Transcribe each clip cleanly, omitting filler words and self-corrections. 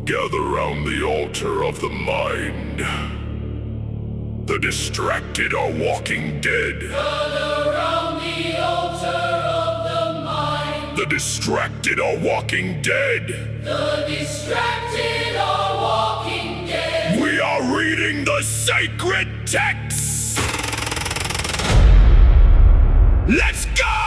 Gather round the altar of the mind. The distracted are walking dead. Gather round the altar of the mind. The distracted are walking dead. The distracted are walking dead. We are reading the sacred texts. Let's go!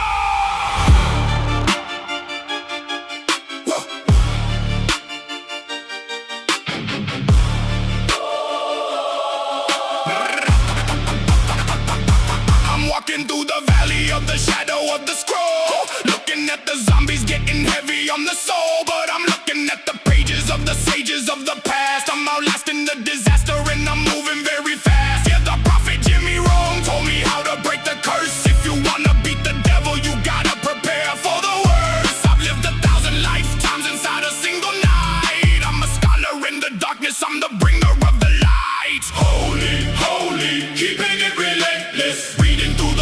Through the valley of the shadow of the scroll, looking at the zombies getting heavy on the soul. But I'm looking at the pages of the sages of the past. I'm outlasting the disaster and I'm moving very fast. Yeah, the prophet Rohn told me how to break the curse. If you wanna beat the devil, you gotta prepare for the worst. I've lived 1,000 lifetimes inside a single night. I'm a scholar in the darkness, I'm the bringer of the light. Holy, holy, keeping it relentless.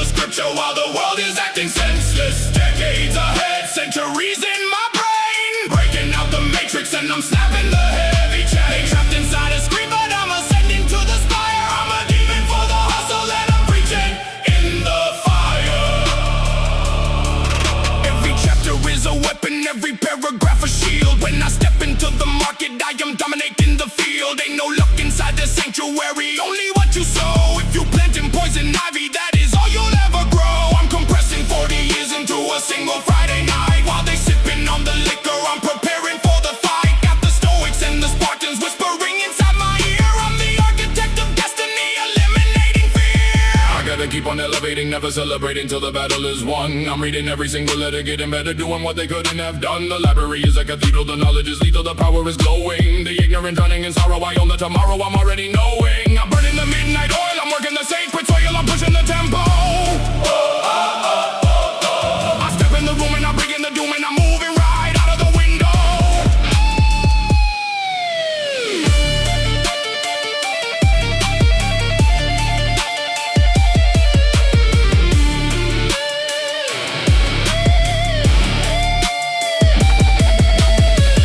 Scripture while the world is acting senseless. Decades ahead, centuries in my brain. Breaking out the matrix and I'm snapping the heavy chain. They trapped inside a screen, but I'm ascending to the spire. I'm a demon for the hustle and I'm preaching in the fire. Every chapter is a weapon, every paragraph a shield. When I step into the market, I am dominating the field. Ain't no luck inside the sanctuary, only what you sow. If you plant in poison ivy, that is all you'll ever grow. I'm compressing 40 years into a single Friday night. While they sipping on the liquor, I'm preparing for the fight. Got the Stoics and the Spartans whispering inside my ear. I'm the architect of destiny, eliminating fear. I gotta keep on elevating, never celebrating till the battle is won. I'm reading every single letter, getting better, doing what they couldn't have done. The library is a cathedral, the knowledge is lethal, the power is glowing. The ignorant drowning in sorrow, I own the tomorrow, I'm already knowing. I'm burning the midnight oil, I'm working the sacred soil, I'm pushing the tempo. I step in the room and I'm bringing the doom and I'm moving right out of the window.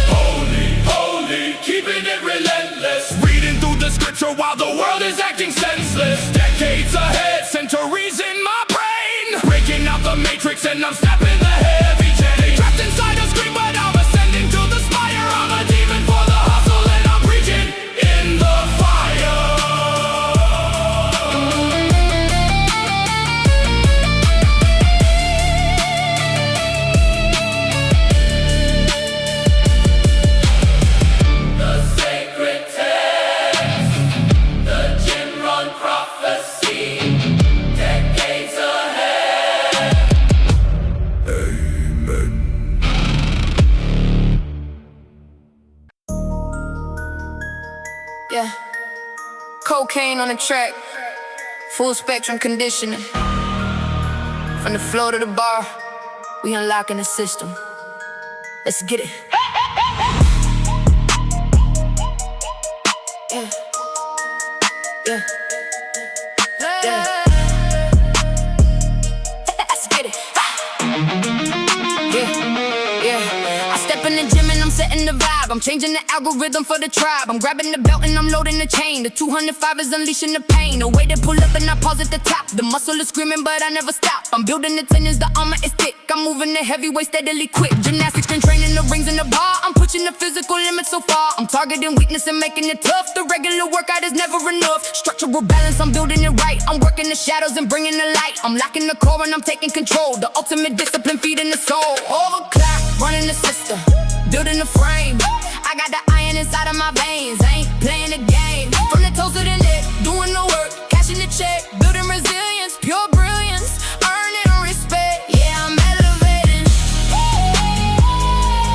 Holy, holy, keeping it relentless. Reading through the scripture while the world is acting senseless. Decades ahead, centuries in my brain. Breaking out the matrix and I'm snapping the heavy chain. Trapped inside a screen, but I'm ascending to the spire. I'm a demon for the hustle and I'm preaching in the fire. The sacred text, the Jimrohn prophecy. Decades ahead. Amen. Yeah, cocaine on the track, full spectrum conditioning. From the floor to the bar, we unlocking the system. Let's get it. Yeah, yeah, yeah. Let's get it. Yeah, yeah. I step in the gym and I'm setting the vibe. I'm changing the algorithm for the tribe. I'm grabbing the belt and I'm loading the chain. The 205 is unleashing the pain. The way they pull up and I pause at the top. The muscle is screaming but I never stop. I'm building the tendons, the armor is thick. I'm moving the heavyweight steadily quick. Gymnastics, strength training, the rings and the bar. I'm pushing the physical limits so far. I'm targeting weakness and making it tough. The regular workout is never enough. Structural balance, I'm building it right. I'm working the shadows and bringing the light. I'm locking the core and I'm taking control. The ultimate discipline, feeding the soul. Overclock, running the system, building the frame. I got the iron inside of my veins. I ain't playing the game. From the toes to the neck, doing the work, cashing the check, building resilience, pure brilliance, earning respect. Yeah, I'm elevating.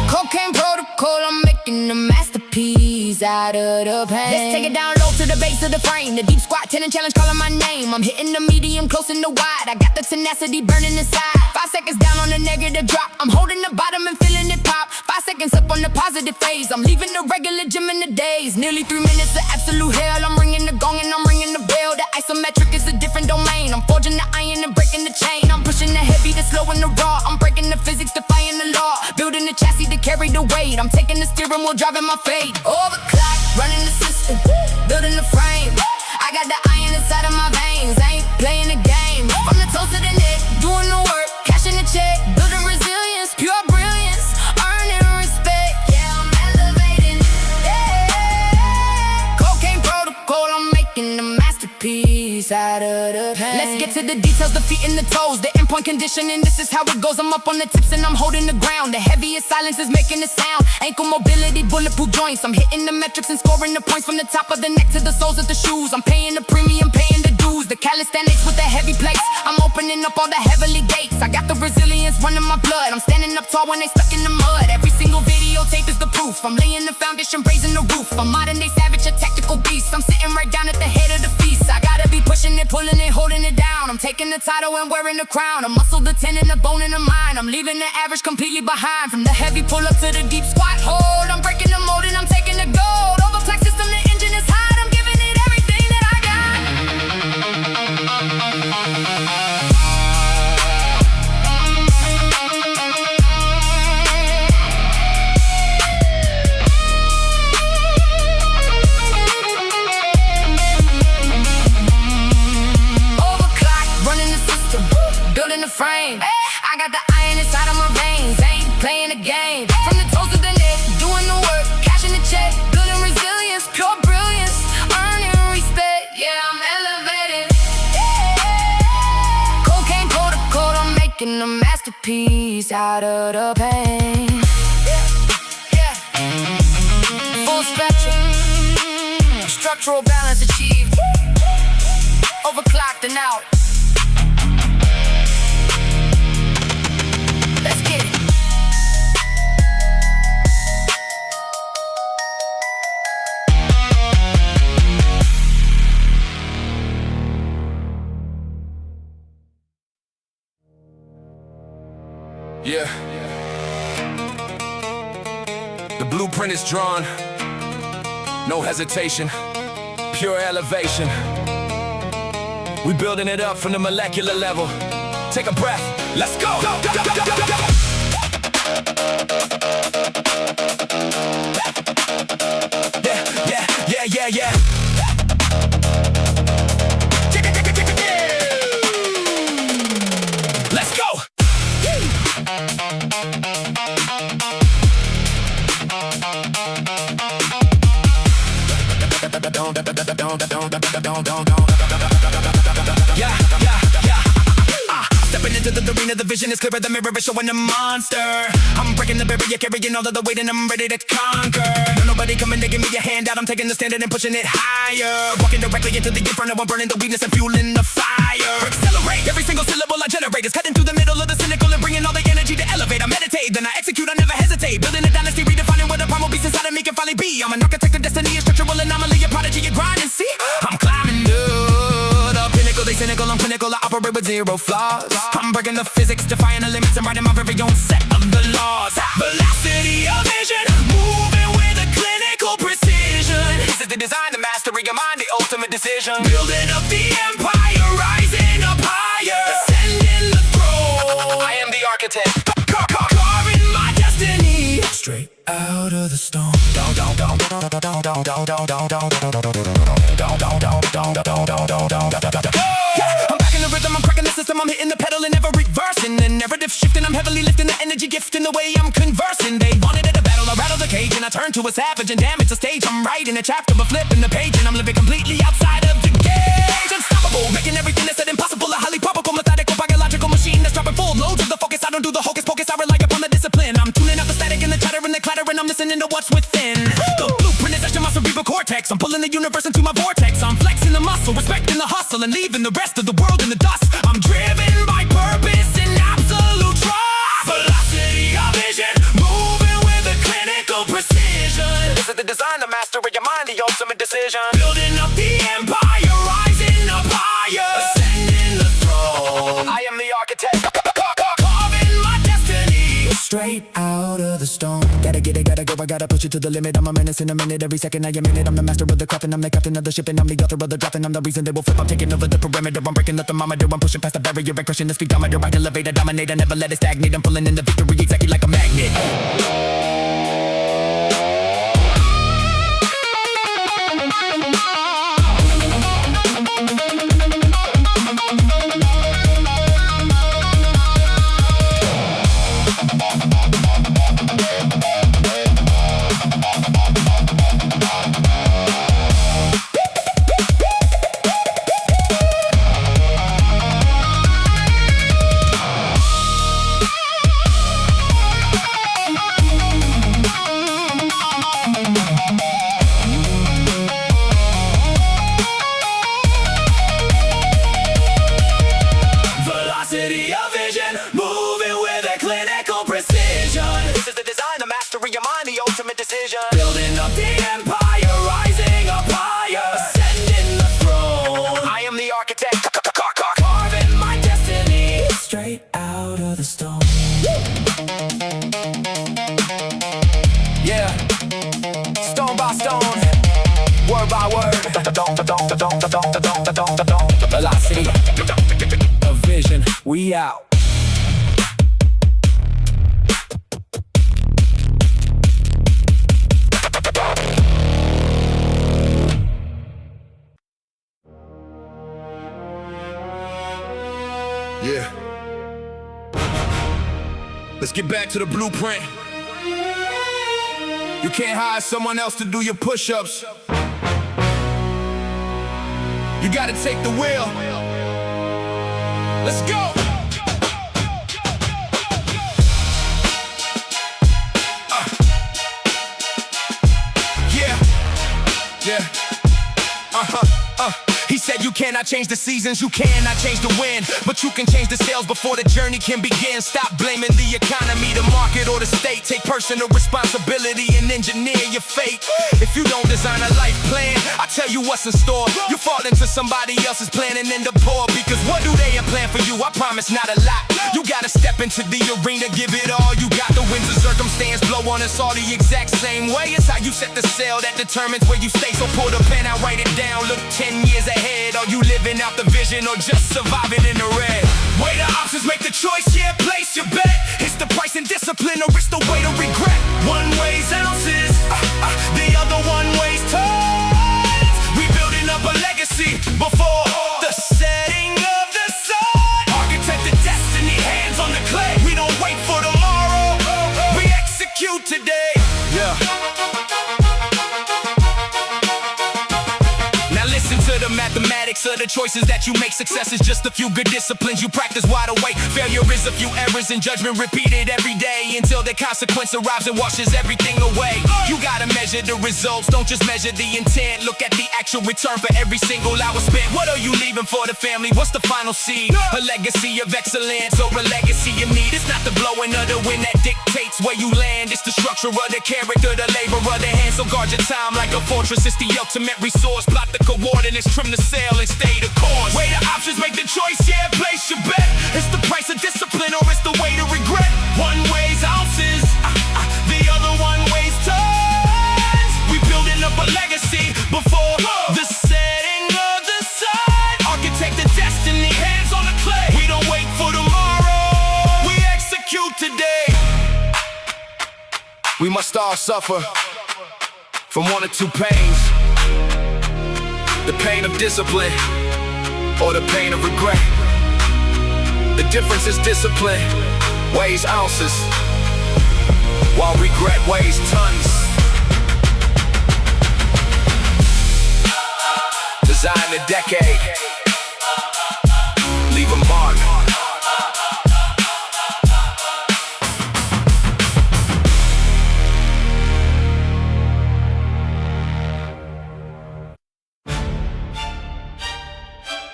Cocaine protocol, I'm making a masterpiece out of the pain. Let's take it down low to the base of the frame. The deep squat, tendon challenge, calling my name. I'm hitting the medium, close and the wide. I got the tenacity burning inside. 5 seconds down on the negative drop. I'm holding the bottom and feeling it pop. 5 seconds up on the positive phase. I'm leaving the regular gym in the days. Nearly 3 minutes of absolute hell. I'm ringing the gong and I'm ringing the bell. The isometric is a different domain. I'm forging the iron and breaking the chain. I'm pushing the heavy, the slow and the raw. I'm breaking the physics, defying the law. Building the chassis to carry the weight. I'm taking the steering wheel, driving my fate. Overclock, running the system, building the frame. I got the iron inside of my veins, I ain't playing the game. From the toes to the neck, doing the work, cashing the check, building resilience, pure brilliance, earning respect. Yeah, I'm elevating. Yeah, cocaine protocol, I'm making a masterpiece out of the pain. Let's get to the details, the feet and the toes, the endpoint conditioning. This is how it goes. I'm up on the tips and I'm holding the ground. The heaviest silence is making a sound. Ankle mobility, bulletproof joints. I'm hitting the metrics and scoring the points from the top of the neck to the soles of the shoes. I'm paying the premium, paying the dues. The calisthenics with the heavy plates. I'm opening up all the heavenly gates. I got the resilience running my blood. I'm standing up tall when they stuck in the mud. Every single videotape is the proof. I'm laying the foundation, raising the roof. A modern day savage, a tactical beast. I'm sitting right down at the head of the feast. I gotta be pushing it, pulling it, holding it down. I'm taking the title and wearing the crown. A muscle, the tendon, the bone, and the mind. I'm leaving the average completely behind. From the heavy pull up to the deep squat hold. I'm breaking the mold and I'm taking the gold. Overclock system, the engine is hot. I'm giving it everything that I got. Overclock, running the system, building the frame. I got the iron inside of my veins, ain't playing the game. From the toes to the neck, doing the work, cashing the check, building resilience, pure brilliance, earning respect. Yeah, I'm elevated. Yeah. Cocaine protocol, I'm making a masterpiece out of the pain. Yeah. Full spectrum, structural balance achieved. Overclocked and out. Let's get it. Yeah. The blueprint is drawn. No hesitation. Pure elevation. We building it up from the molecular level. Take a breath. Let's go. Yeah. Let's go. Yeah. Stepping into the arena, the vision is clearer, the mirror is showing a monster. I'm breaking the barrier, carrying all of the weight, and I'm ready to conquer. No, nobody coming to give me a handout, I'm taking the standard and pushing it higher. Walking directly into the inferno, I'm burning the weakness and fueling the fire. Accelerate, every single syllable I generate is cutting through the middle of the cynical and bringing all the energy to elevate. I meditate, then I execute, I never hesitate. Building a dynasty, redefining what a primal beast inside of me can finally be. I'm an architect of destiny, a structural anomaly, a prodigy, a grind, and see, I'm climbing up the pinnacle, they cynical, I'm clinical, I operate with zero flaws. I'm breaking the physics, defying the limits, I'm writing my very own set of the laws. Velocity of vision, moving with a clinical precision. This is the design, the mastery of mind, the ultimate decision. Building up the empire, rising up higher, ascending the throne. I am the architect, carving my destiny straight out of the stone. I'm back in the rhythm, I'm cracking the system, I'm hitting the pedal and never reversing. The narrative shifting, I'm heavily lifting the energy gift in the way I'm conversing. They wanted it a battle, I rattle the cage and I turn to a savage and damage the stage. I'm writing a chapter but flipping the page and I'm living completely outside of the cage. Unstoppable, making everything that's said impossible. A highly probable, methodical, biological machine that's dropping full loads of the focus. I don't do the hocus pocus, I rely upon the discipline. I'm tuning out the static and the chatter and the clatter and I'm listening to what's within. The blueprint is etched in my cerebral cortex. I'm pulling the universe into my vortex. I'm flexing the muscle, respecting the hustle and leaving the rest of the world in the dust. I'm driven by purpose and absolute trust. Velocity of vision, moving with a clinical precision. This is the design, the mastery of mind, the ultimate decision. Building up the empire, rising up higher, ascending the throne. I am the architect, carving my destiny straight out of the stone. gotta get it, gotta go, I gotta push it to the limit. I'm a menace in a minute, every second I am in it. I'm the master of the craft and I'm the captain of the ship, and I'm the author of the draft, and I'm the reason they will flip. I'm taking over the perimeter, I'm breaking the thermometer, I'm pushing past the barrier and crushing the speedometer. I elevate, I dominate, I never let it stagnate. I'm pulling in the victory exactly like a magnet. Velocity of vision, moving with a clinical precision. This is the design, the mastery of mind, the ultimate decision. Building up the empire, rising up higher, ascending the throne. I am the architect, carving my destiny straight out of the stone. Yeah, stone by stone, word by word. Velocity of vision, we out. Yeah. Let's get back to the blueprint. You can't hire someone else to do your push-ups. You gotta take the wheel. Let's go! Yeah. He said you cannot change the seasons, you cannot change the wind, but you can change the sales before the journey can begin. Stop blaming the economy, the market, or the state. Take personal responsibility and engineer your fate. If you don't design a life plan, I tell you what's in store. You fall into somebody else's plan and end up poor, because what do they have planned for you? I promise not a lot. You gotta step into the arena, give it all you got. The winds of circumstance blow on us all the exact same way. It's how you set the sail that determines where you stay. So pull the pen out, write it down, look 10 years ahead. Are you living out the vision or just surviving in the red? Weigh the options, make the choice, yeah, place your bet. It's the price and discipline, or it's the way to regret. One weighs ounces, the other one weighs tons. We building up a legacy before the setting of the sun. Architect of destiny, hands on the clay. We don't wait for tomorrow, we execute today. Yeah. The mathematics of the choices that you make. Success is just a few good disciplines you practice wide awake. Failure is a few errors in judgment repeated every day until the consequence arrives and washes everything away. You gotta measure the results, don't just measure the intent. Look at the actual return for every single hour spent. What are you leaving for the family? What's the final seed? A legacy of excellence or a legacy of need? It's not the blowing of the wind that dictates where you land. It's the structure of the character, the labor of the hand. So guard your time like a fortress. It's the ultimate resource. Plot the coordinates, trim the sail and stay the course. Weigh the options, make the choice, yeah, place your bet. It's the price of discipline or it's the way to regret. One weighs ounces, the other one weighs tons. We building up a legacy before the setting of the sun. Architect of destiny, hands on the clay. We don't wait for tomorrow, we execute today. We must all suffer from one or two pains. The pain of discipline or the pain of regret. The difference is discipline weighs ounces, while regret weighs tons. Design a decade, leave a mark.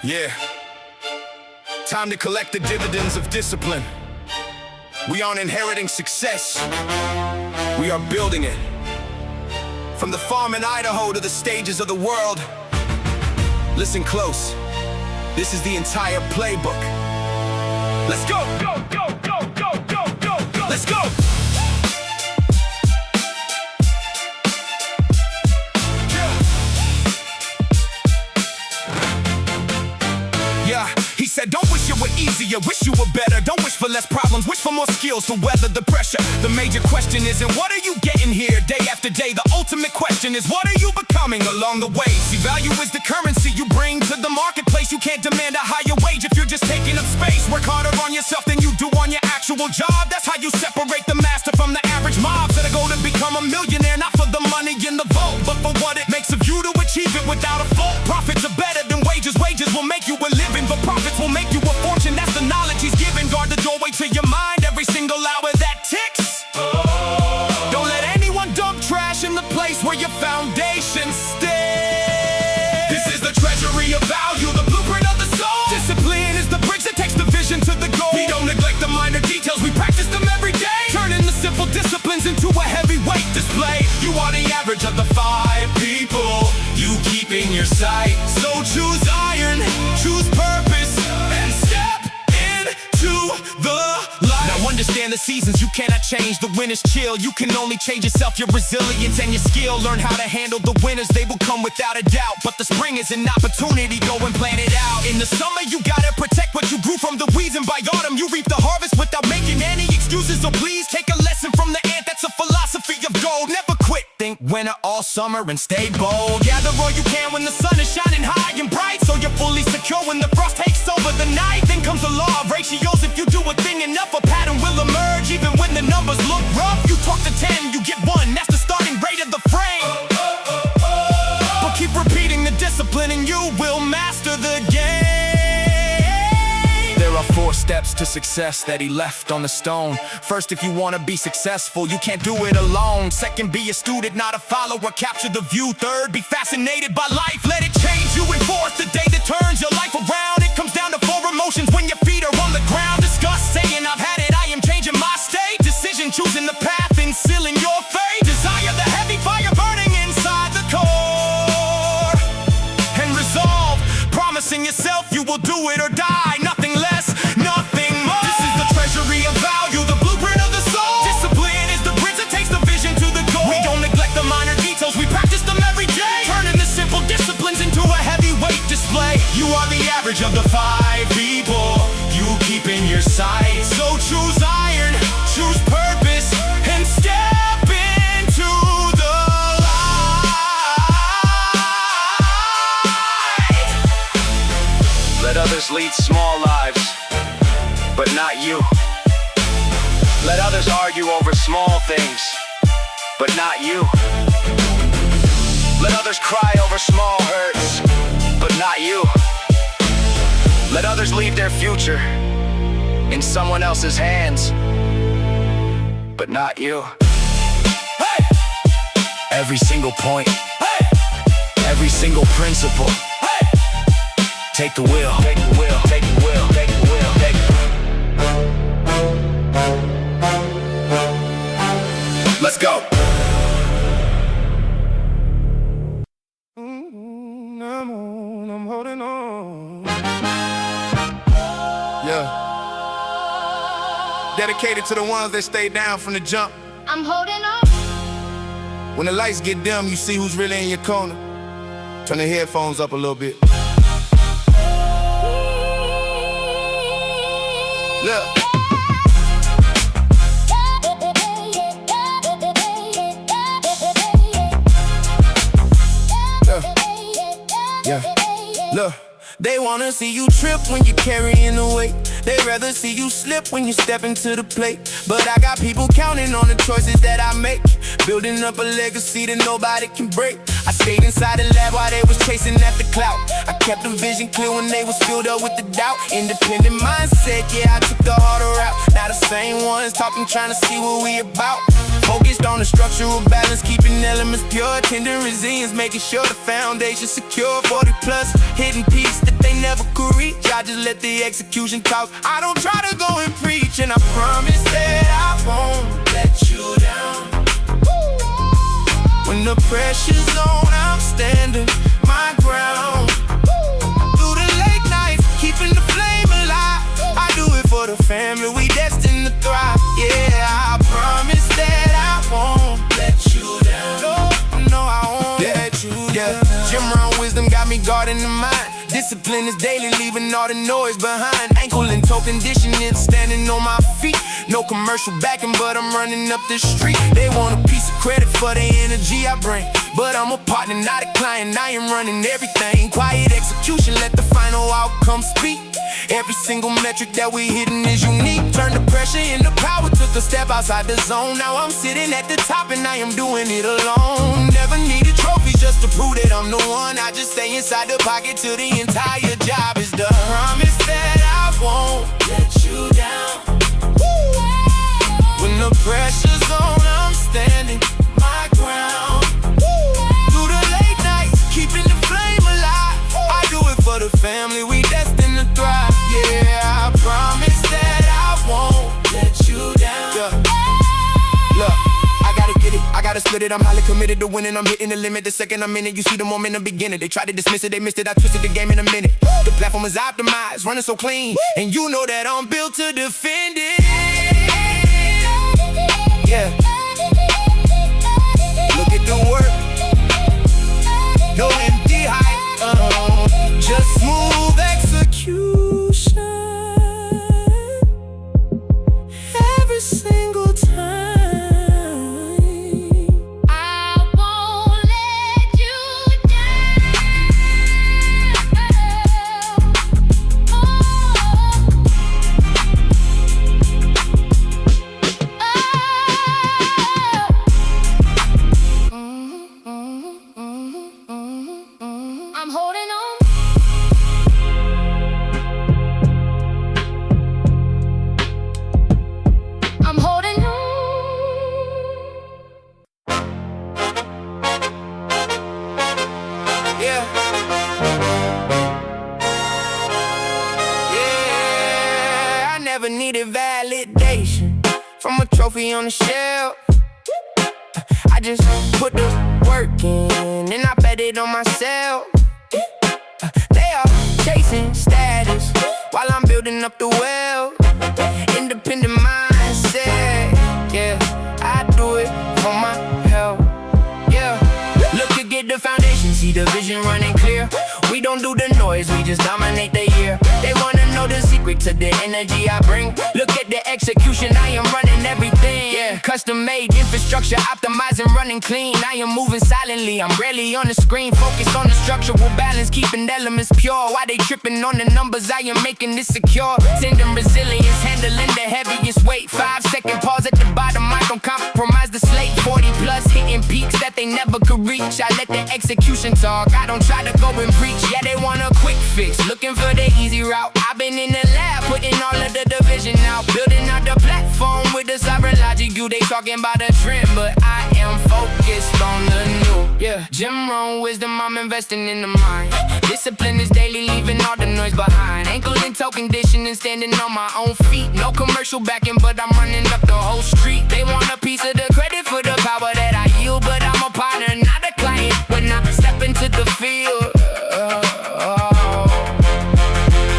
Yeah, time to collect the dividends of discipline. We aren't inheriting success, we are building it. From the farm in Idaho to the stages of the world. Listen close, this is the entire playbook. Let's go, go, go, go, go, go, go, go. Let's go. you wish you were better. Don't wish for less problems, wish for more skills to weather the pressure. The major question isn't what are you getting here day after day. The ultimate question is what are you becoming along the way. See, value is the currency you bring to the marketplace. You can't demand a higher wage if you're just taking up space. Work harder on yourself than you do on your actual job. That's how you separate the master from the average mob. Set a goal to become a millionaire, not for the money in the vault, but for what it makes of you to achieve it without a fault. Profits are better than wages. Wages will make you a living, but profits will make you a fortune. That's the knowledge he's giving. Guard the doorway to your mind every single hour that ticks. Don't let anyone dump trash in the place where your foundation stands. This is the treasury of value, the blueprint of the soul. Discipline is the bridge that takes the vision to the goal. We don't neglect the minor details, we practice them every day. Turning the simple disciplines into a heavyweight display. You are the average of the 5 people you keep in your sight. So choose iron, choose purpose, and step into the light. Now understand the seasons, you cannot change. The winners chill, you can only change yourself. Your resilience and your skill. Learn how to handle the winners, they will come without a doubt. But the spring is an opportunity, go and plan it out. In the summer you gotta protect what you grew from the weeds, and by autumn you reap the harvest without making any excuses. So please take a lesson from the ant, that's a philosophy of gold. Never quit, think winter all summer and stay bold. Gather all you can when the sun is shining high and bright, so you're fully secure when the frost takes over the night. Then comes the law of ratios. If you do a thing enough, a pattern will emerge. Even when the numbers look rough, you talk to 10, you get 1. That's the starting rate of the frame. But keep repeating the discipline and you will master the game. There are 4 steps to success that he left on the stone. First, if you want to be successful, you can't do it alone. Second, be a student, not a follower, capture the view. Third, be fascinated by life, let it change you. And fourth, the day that turns your life around. It comes down to 4 emotions when your feet are on the ground. Disgust, saying I've had it, I am changing my state. Decision, choosing the path and sealing your fate. Desire, the heavy fire burning inside the core. And resolve, promising yourself you will do it or die. Nothing less, nothing more. This is the treasury of value, the blueprint of the soul. Discipline is the bridge that takes the vision to the goal. We don't neglect the minor details, we practice them every day. Turning the simple disciplines into a heavyweight display. You are the average of the 5 people you keep in your sight. So choose iron, choose purpose, and step into the light. Let others lead small lives, but not you. Let others argue over small things, but not you. Let others cry over small hurts, but not you. Let others leave their future in someone else's hands, but not you. Hey! Every single point, hey! Every single principle, hey! Take the wheel, take the wheel, take the wheel, take the wheel, take the wheel. Let's go. I'm holding on. Yeah. Dedicated to the ones that stay down from the jump. I'm holding on. When the lights get dim, you see who's really in your corner. Turn the headphones up a little bit. Look. Yeah. Look. They wanna see you trip when you're carrying the weight. They'd rather see you slip when you step into the plate. But I got people counting on the choices that I make, building up a legacy that nobody can break. I stayed inside the lab while they was chasing after clout. I kept the vision clear when they was filled up with the doubt. Independent mindset, yeah, I took the harder route. Now the same ones talking, trying to see what we about. Focused on the structural balance, keeping elements pure. Tendon resilience, making sure the foundation's secure. 40 plus hidden peaks that they never could reach. I just let the execution talk. I don't try to go and preach, and I promise that I won't let you down. When the pressure's on, I'm standing my ground. Through the late nights, keeping the flame alive. I do it for the family, we destined to thrive. Yeah, I promise that I won't let you down. No, I won't let you down. Jimrohn wisdom got me guarding the mind. Discipline is daily, leaving all the noise behind. Ankle and toe conditioning, standing on my feet. No commercial backing, but I'm running up the street. They want a piece of credit for the energy I bring, but I'm a partner, not a client. I am running everything. Quiet execution, let the final outcome speak. Every single metric that we hitting is unique. Turn the pressure into power, took a step outside the zone. Now I'm sitting at the top and I am doing it alone. Never needed trophies just to prove that I'm the one. I just stay inside the pocket till the entire job is done. Promise that I won't let you down. When the pressure's on, I'm standing my ground. Through the late nights, keeping the flame alive. I do it for the family, we destined to thrive. Yeah, I promise that I won't let you down. Yeah. Look, I gotta get it, I gotta split it. I'm highly committed to winning, I'm hitting the limit. The second I'm in it, you see the moment in the beginning. They tried to dismiss it, they missed it, I twisted the game in a minute. The platform is optimized, running so clean, and you know that I'm built to defend it. Yeah. Look at the work. No empty hype, just smooth execution. Every single time. I won't let you down. I'm holding on. I'm holding on. Yeah. Yeah, I never needed validation from a trophy on the shelf. I just put the work in and I bet it on myself. They are chasing status while I'm building up the wealth. Independent mindset, yeah, I do it for my health. Yeah, look to get the foundation, see the vision running clear. We don't do the noise, we just dominate the year. They wanna know the secret to the energy I bring. Look at the execution, I am running everything. Yeah, custom made infrastructure, optimizing, running clean. I am moving silently, I'm rarely on the screen. Focused on the structural balance, keeping elements pure. Why they tripping on the numbers, I am making this secure. Tendon resilience, handling the heaviest weight. 5-second pause at the bottom, I don't compromise the slate. 40 plus, hitting peaks that they never could reach. I let the execution talk, I don't try to go and preach. Yeah, they want a quick fix, looking for the easy route. I've been in the lab, putting all of the division out. Building out the platform with the sovereign logic. You, they talking about a trend, but I am focused on the new. Yeah, jimrohn wisdom, I'm investing in the mind. Discipline is daily, leaving all the noise behind. Ankle and toe conditioning, standing on my own feet. No commercial backing, but I'm running up the whole street. They want a piece of the credit for the power that I yield, but I'm a partner, not a client. When I step into the field,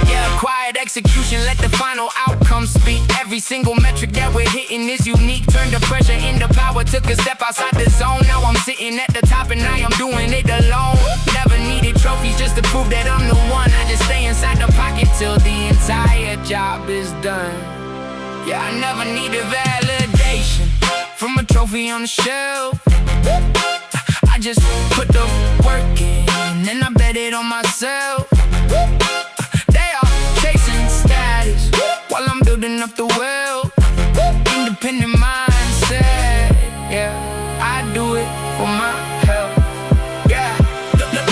yeah, quiet execution, let the final outcome speak. Every single metric that we're hitting is unique. Turn the pressure into power, took a step outside the zone. Now I'm sitting at the top and I am doing it alone. Never needed trophies just to prove that I'm the one. I just stay inside the pocket till the entire job is done. Yeah, I never needed validation from a trophy on the shelf. I just put the work in and I bet it on myself. They are chasing status while I'm building up the wealth. Independent mindset, yeah, I do it for my health. Yeah,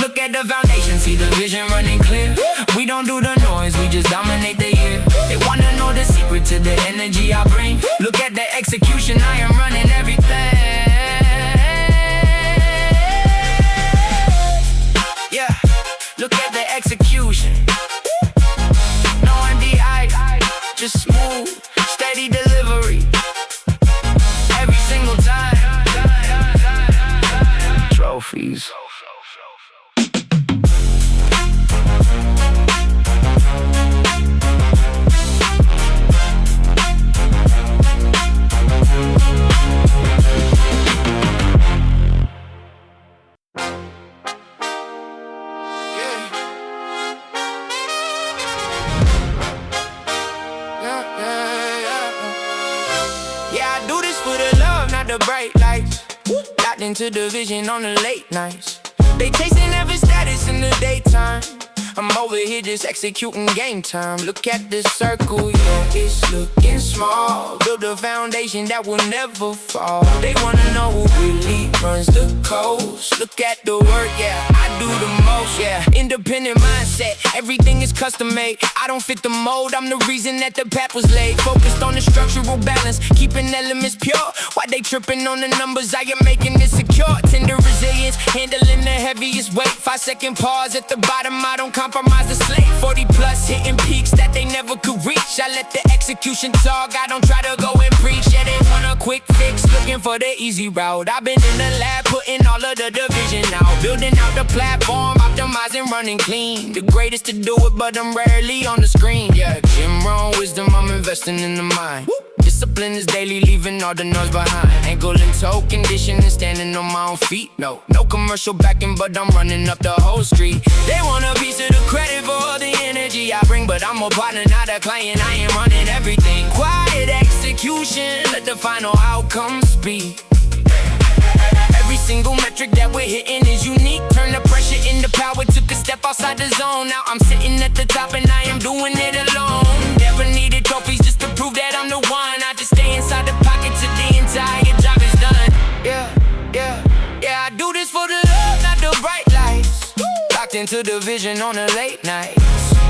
look at the foundation, see the vision running clear. We don't do the noise, we just dominate the year. They wanna know the secret to the energy I bring. Look at the execution, I am running everything. Yeah, look at the execution. No MDI, just smooth, steady delivery. Every single time. Trophies. into the vision on the late nights. They chasing every status in the daytime. I'm over here just executing game time. Look at this circle, yeah, it's looking small. Build a foundation that will never fall. They wanna know who really runs the coast. Look at the work, yeah, I do the most, yeah. Independent mindset, everything is custom made. I don't fit the mold, I'm the reason that the path was laid. Focused on the structural balance, keeping elements pure. Why they tripping on the numbers, I am making it secure. Tender resilience, handling the heaviest weight. 5-second pause at the bottom, I don't compromise the slate. 40 plus hitting peaks that they never could reach. I let the execution talk, I don't try to go and preach. Yeah, they want a quick fix, looking for the easy route. I've been in the lab, putting all of the division out. Building out the platform, optimizing, running clean. The greatest to do it, but I'm rarely on the screen. Yeah, jimrohn wisdom, I'm investing in the mind. Discipline is daily, leaving all the noise behind. Ankle and toe conditioning, standing on my own feet. No commercial backing, but I'm running up the whole street. They want a piece of the credit for all the energy I bring, but I'm a partner, not a client. I am running everything. Quiet execution, let the final outcome speak. Every single metric that we're hitting is unique. Turn the pressure into power, took a step outside the zone. Now I'm sitting at the top and I am doing it alone. Never needed trophies just to prove that I'm the one. I just stay inside the pocket till the entire job is done. Yeah, I do this for the love, not the bright lights. Locked into the vision on the late nights.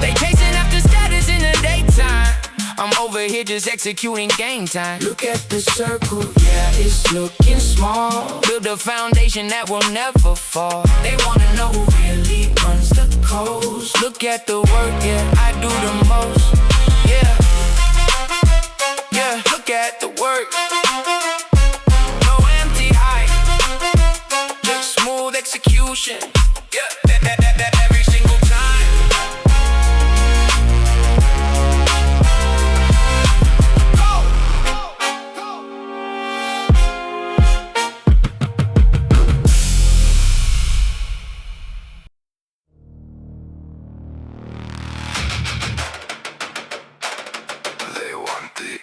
They chasing after status in the daytime. I'm over here just executing game time. Look at the circle, yeah, it's looking small. Build a foundation that will never fall. They wanna know who really runs the coast. Look at the work, yeah, I do the most. Yeah, look at the work. No empty hype, just smooth execution. Yeah, every single time.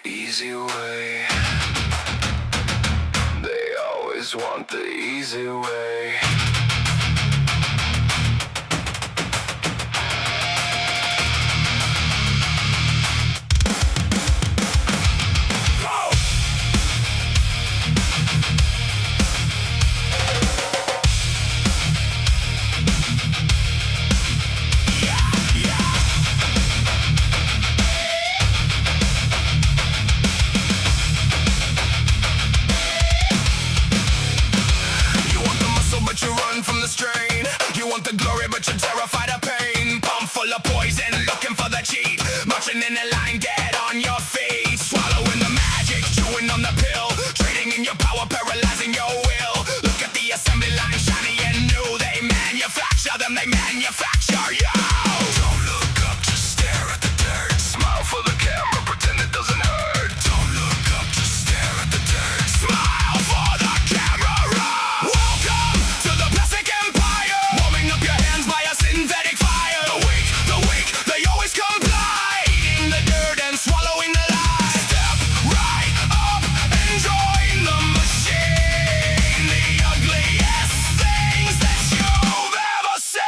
Easy way. They always want the easy way. From the strain, you want the glory but you're terrified of pain. Pump full of poison, looking for the cheat. Marching in a line, dead on your feet. Swallowing the magic, chewing on the pill. Trading in your power, paralyzing your will. Look at the assembly line, shiny and new. They manufacture them, they manufacture you. Don't look up, just stare at the dirt. Smile for the camera, pretend it doesn't hurt. Don't look up, just stare at the dirt. Smile for the camera. Welcome to the plastic empire. Warming up your hands by a synthetic fire. The weak, they always comply. Eating the dirt and swallowing the lie. Step right up and join the machine. The ugliest things that you've ever seen.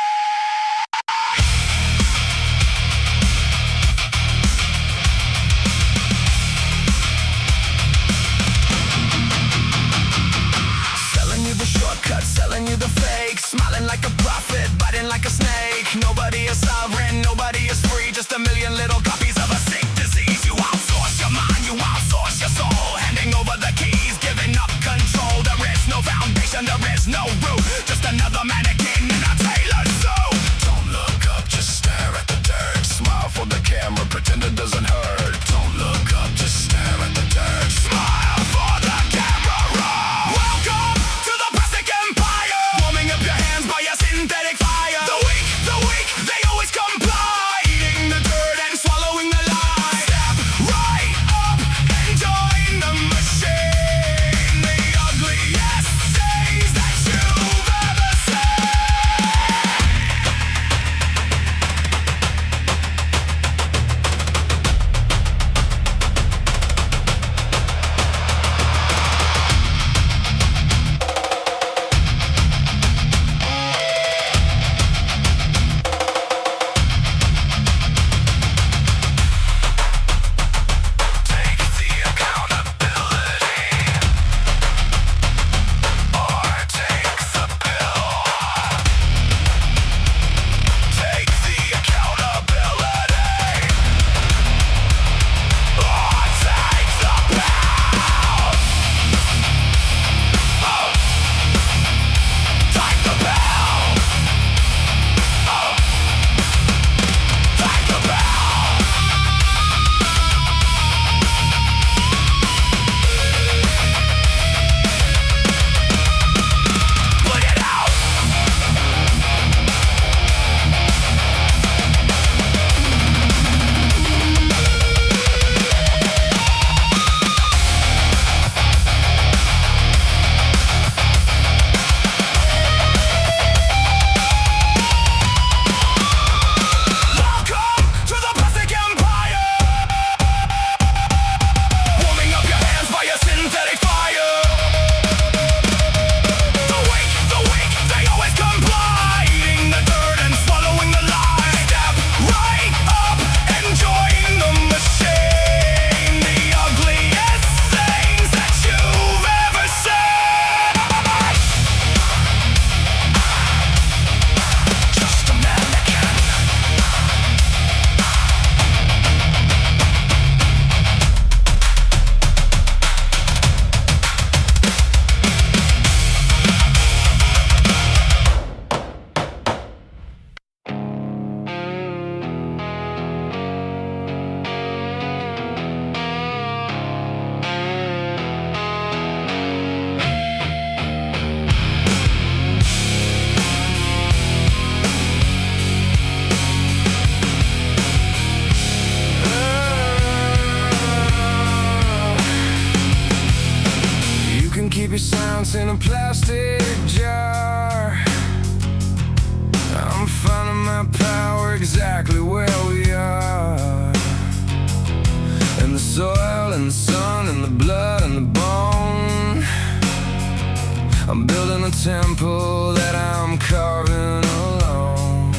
Selling you the shortcut, selling you the fake. Smiling like a prophet, biting like a snake. Nobody is sovereign, nobody is free. Just a million little copies of a sick disease. You outsource your mind, you outsource your soul. Handing over the keys, giving up control. There is no foundation, there is no root. Just another mannequin in a tailored suit. Don't look up, just stare at the dirt. Smile for the camera, pretend it doesn't hurt. Don't look up, just stare at the dirt. Smile for the camera. Welcome to the plastic empire. Warming up your hands by a synthetic fire. The weak, they always comply. Eating the plastic jar. I'm finding my power exactly where we are. In the soil, in the sun, in the blood, in the bone. I'm building a temple that I'm carving alone.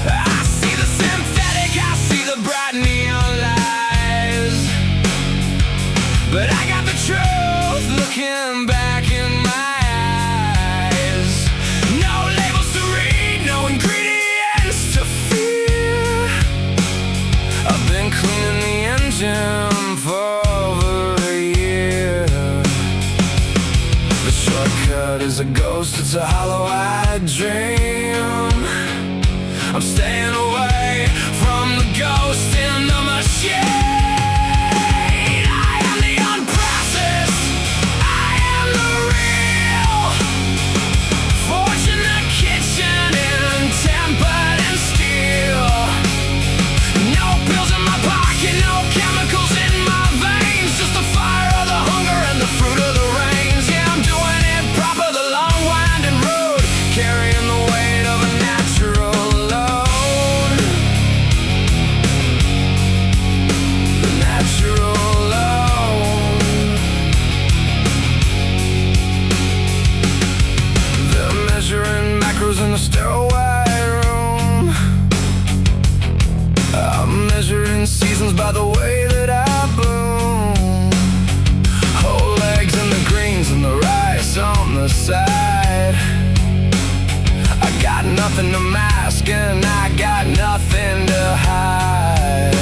I see the synthetic, I see the bright neon lights, but I got the truth looking back in my eyes. No labels to read, no ingredients to fear. I've been cleaning the engine for over a year. The shortcut is a ghost, it's a hollow-eyed dream. I'm staying away from the ghost in the machine. I am the unprocessed, I am the real. Forged in the kitchen and tempered in steel. No pills in my pocket, no chemicals in my veins. Just the fire of the hunger and the fruit of the rains. Yeah, I'm doing it proper, the long winding road, carrying the weight of a natural load. The natural load. They're measuring macros in the sterile white room. I'm measuring seasons by the way that I bloom. Whole legs and the greens and the rice on the side. I got nothing to mask and I got nothing to hide.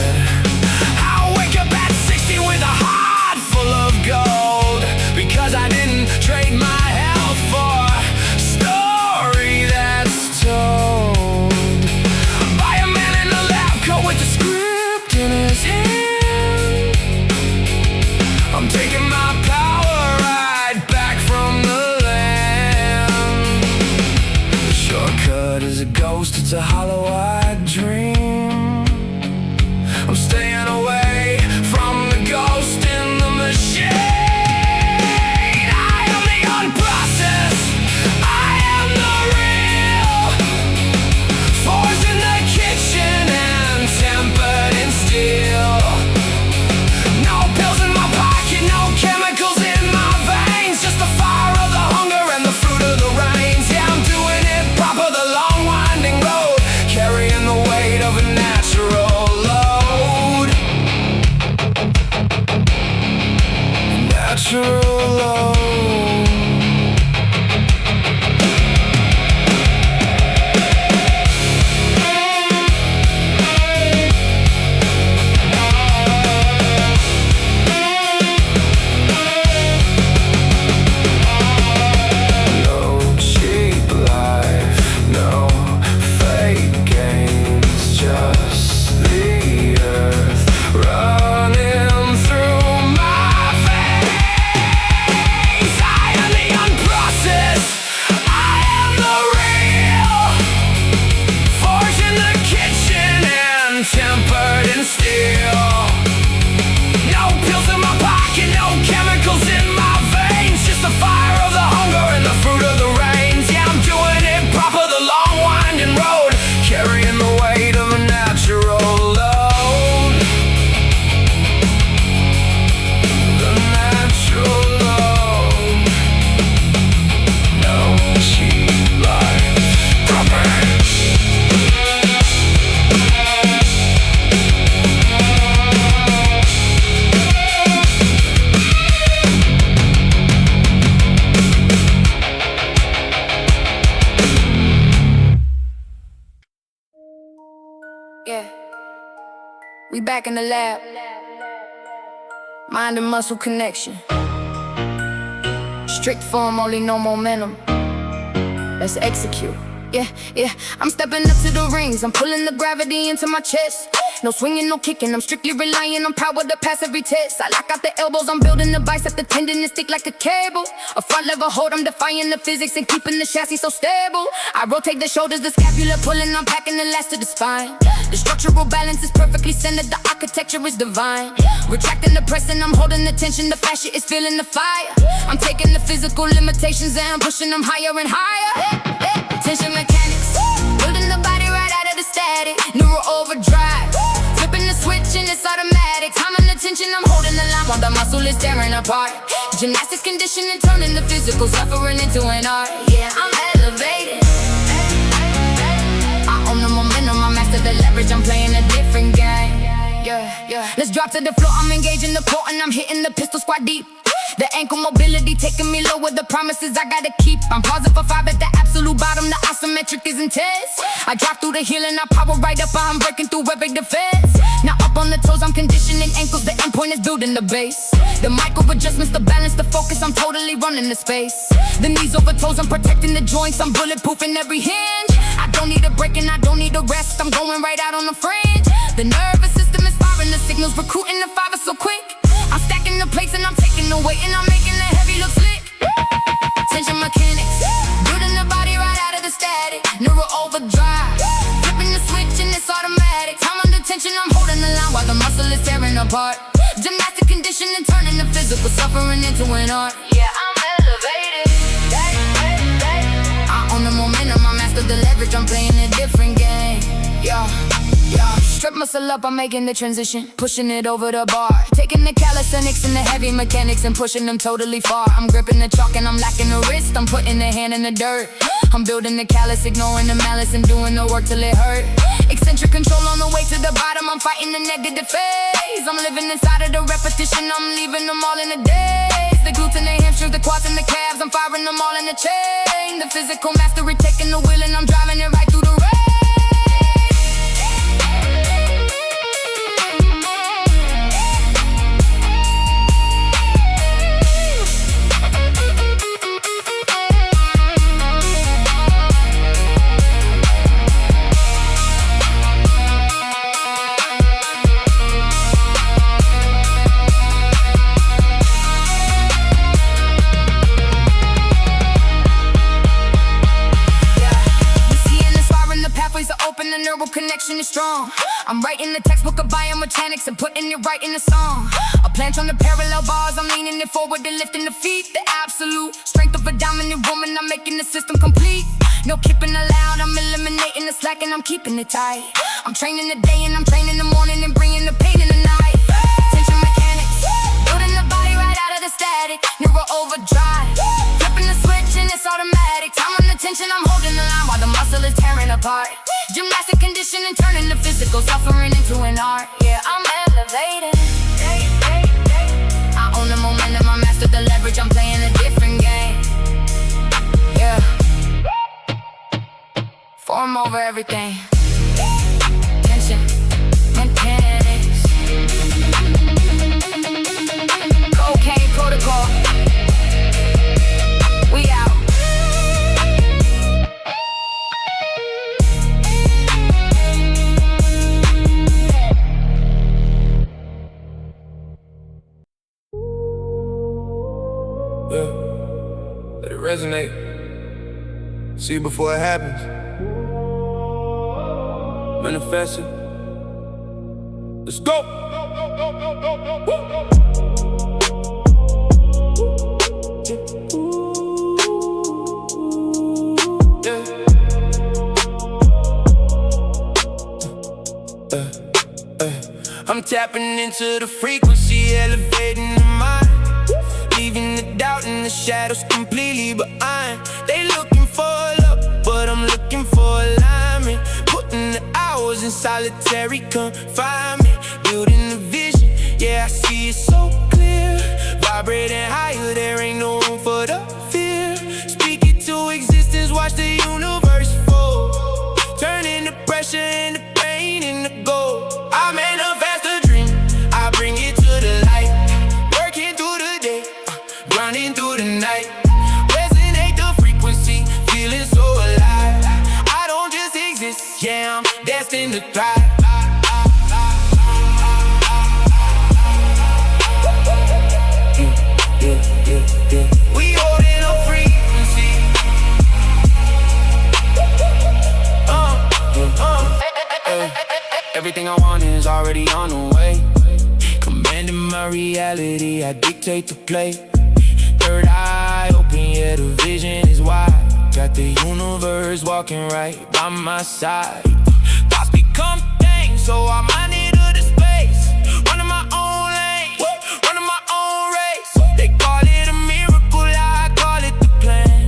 I wake up at 60 with a heart full of gold, because I didn't trade my health for a story that's told by a man in a lab coat with a script in his hand. I'm taking my power right back from the land. The shortcut is a ghost, it's a hollow-eyed dream. I'm staying away from the ghost in the machine. I am the unprocessed, I am the real. Forged in the kitchen and tempered in steel. No pills in my pocket, no chemicals in my veins. Just the fire of the hunger and the fruit of the rains. Yeah, I'm doing it proper, the long winding road, carrying the weight of a natural load. Natural load. No cheap life, no fake gains, just the earth running through my veins. I am the unprocessed, I am the real. Forged in the kitchen and tempered in steel. No pills in my pocket, no chemicals in my veins. Just the fire of the hunger and the fruit of the rains. Yeah, I'm doing it proper, the long winding road, carrying the weight of a natural load. The natural load. No cheap life, proper. Yeah, we back in the lab. Mind and muscle connection. Strict form, only no momentum. Let's execute. yeah. I'm stepping up to the rings, I'm pulling the gravity into my chest. No swinging, no kicking, I'm strictly relying on power to pass every test. I lock out the elbows, I'm building the bicep, the tendon is thick like a cable. A front lever hold, I'm defying the physics and keeping the chassis so stable. I rotate the shoulders, the scapula pulling, I'm packing the last to the spine. The structural balance is perfectly centered, the architecture is divine. Retracting the press and I'm holding the tension, the fascia is feeling the fire. I'm taking the physical limitations and I'm pushing them higher and higher. Tension mechanics, building the body right out of the static. Neural overdrive, flipping the switch and it's automatic. Time and attention, I'm holding the line while the muscle is tearing apart. Gymnastics conditioning, turning the physical suffering into an art. Yeah, I'm elevated. I own the momentum, I master the leverage, I'm playing a different game. Yeah. Let's drop to the floor, I'm engaging the core and I'm hitting the pistol squat deep. The ankle mobility taking me low with the promises I gotta keep. I'm pausing for 5 at the absolute bottom, the isometric is intense. I drop through the heel and I power right up, I'm breaking through every defense. Now up on the toes, I'm conditioning ankles, the endpoint is building the base. The micro adjustments, the balance, the focus, I'm totally running the space. The knees over toes, I'm protecting the joints, I'm bulletproof in every hinge. I don't need a break and I don't need a rest, I'm going right out on the fringe. The nervous system is firing the signals, recruiting the fiber so quick. I'm stacking the plates and I'm taking the weight and I'm making the heavy look slick. Tension mechanics, building the body right out of the static. Neural overdrive, flipping the switch and it's automatic. Time under tension, I'm holding the line while the muscle is tearing apart. Gymnastic conditioning, turning the physical suffering into an art. Yeah, I'm elevated. I own the momentum, I master the leverage, I'm playing a different game. Yeah. Strip muscle up, I'm making the transition, pushing it over the bar. Taking the calisthenics and the heavy mechanics and pushing them totally far. I'm gripping the chalk and I'm lacking the wrist, I'm putting the hand in the dirt. I'm building the callus, ignoring the malice and doing the work till it hurt. Eccentric control on the way to the bottom, I'm fighting the negative phase. I'm living inside of the repetition, I'm leaving them all in the days. The glutes and the hamstrings, the quads and the calves, I'm firing them all in the chain. The physical mastery taking the wheel and I'm driving it right through the race. The neural connection is strong. I'm writing the textbook of biomechanics and putting it right in the song. A planche on the parallel bars, I'm leaning it forward and lifting the feet. The absolute strength of a dominant woman, I'm making the system complete. No keeping allowed, I'm eliminating the slack and I'm keeping it tight. I'm training the day and I'm training the morning and bringing the pain in the night. Tension mechanics, building the body right out of the static. Neural overdrive, flipping the switch and it's automatic. Time on the tension, I'm holding the line while the muscle is tearing apart. Gymnastic conditioning, turning the physical suffering into an art. Yeah, I'm elevated. I own the momentum, I master the leverage, I'm playing a different game. Yeah. Form over everything. Tension, mechanics. Codecaine protocol. We out. Let it resonate. See it before it happens. Manifest it. Let's go. I'm tapping into the frequency, elevating the mind. Leaving the doubt in the shadows completely behind. They looking for love, but I'm looking for alignment. Putting the hours in solitary confinement. Building the vision, yeah, I see it so clear. Vibrating higher, there ain't no room for the fear. Speak it to existence, watch the universe fold. Turning the pressure into pain into gold. I manifest a dream, I bring it to the light. Working through the day, grinding through the night. Resonate the frequency, feeling so alive. to thrive. We holding a frequency. Everything I want is already on the way. Commanding my reality, I dictate the play. Third eye open, yeah, the vision is wide. Got the universe walking right by my side. Thoughts become things, so I might need the space. Running my own lane, running my own race. They call it a miracle, I call it the plan.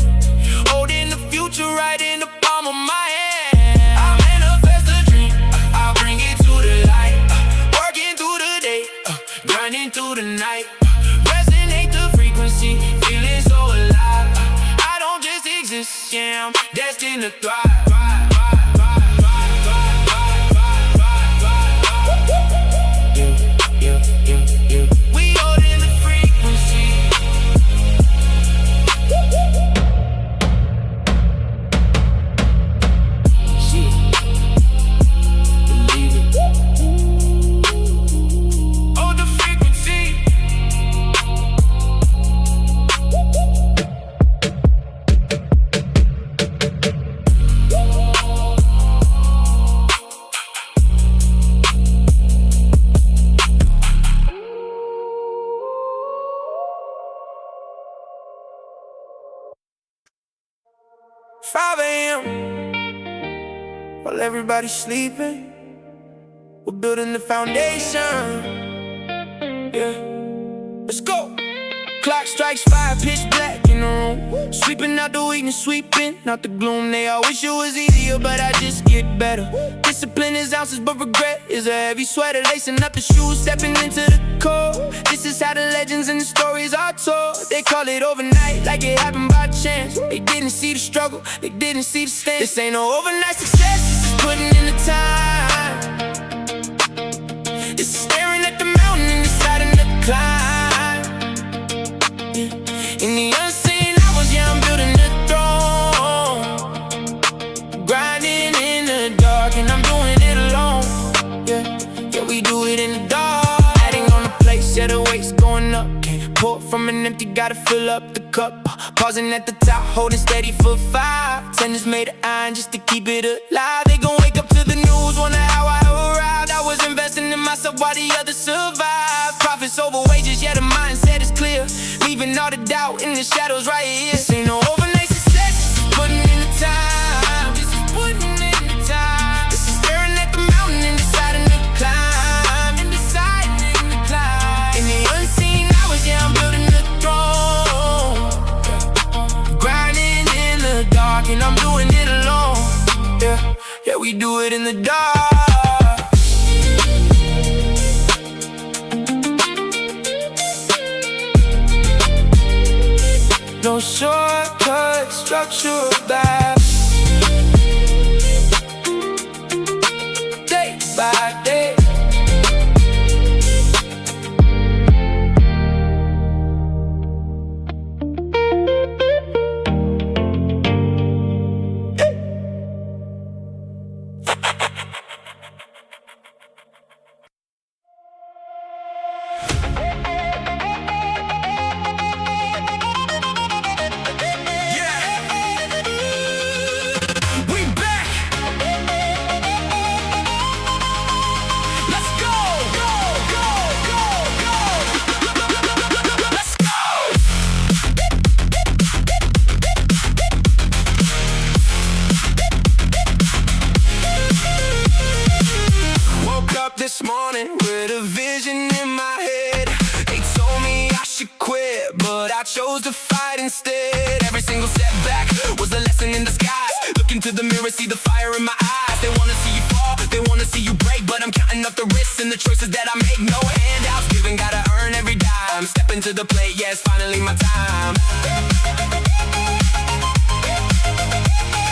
Holding the future right in the palm of my hand. I manifest a dream, I bring it to the light. Working through the day, grinding through the night. Resonate the frequency, feeling so alive. I don't just exist, yeah, I'm destined to thrive. We holding the frequency. Shit, believe it. Hold the frequency. $5 a.m. while everybody's sleeping, we're building the foundation. Yeah, let's go. Clock strikes 5, pitch black in the room. Sweeping out the weakness, sweeping out the gloom. They all wish it was easier, but I just get better. Discipline is ounces, but regret is a heavy sweater. Lacing up the shoes, stepping into the cold. This is how the legends and the stories are told. They call it overnight, like it happened by chance. They didn't see the struggle, they didn't see the stand. This ain't no overnight success, this is putting in the time. This is staring at the mountain and deciding to climb. In the unseen hours, yeah, I'm building the throne. Grinding in the dark, and I'm doing it alone. Yeah, we do it in the dark. Adding on the place, yeah, the weight's going up. Can't pour from an empty, gotta fill up the cup. Pausing at the top, holding steady for 5. Tendons made of iron just to keep it alive. They gon' wake up to the news, wonder how I arrived. I was investing in myself while the others survived. Profits over wages, yeah, the mindset is clear. Leaving all the doubt in the shadows right here. This ain't no overnight success, this is putting in the time. This is putting in the time. This is staring at the mountain and deciding to climb. And deciding to climb. In the unseen hours, yeah, I'm building the throne. Grinding in the dark, and I'm doing it alone. Yeah, we do it in the dark. No shortcut, structure back. Day by day. This morning with a vision in my head. They told me I should quit, but I chose to fight instead. Every single setback was a lesson in disguise. Look into the mirror, see the fire in my eyes. They wanna see you fall, they wanna see you break, but I'm counting up the risks and the choices that I make. No handouts given, gotta earn every dime. Step into the plate, yeah, it's finally my time.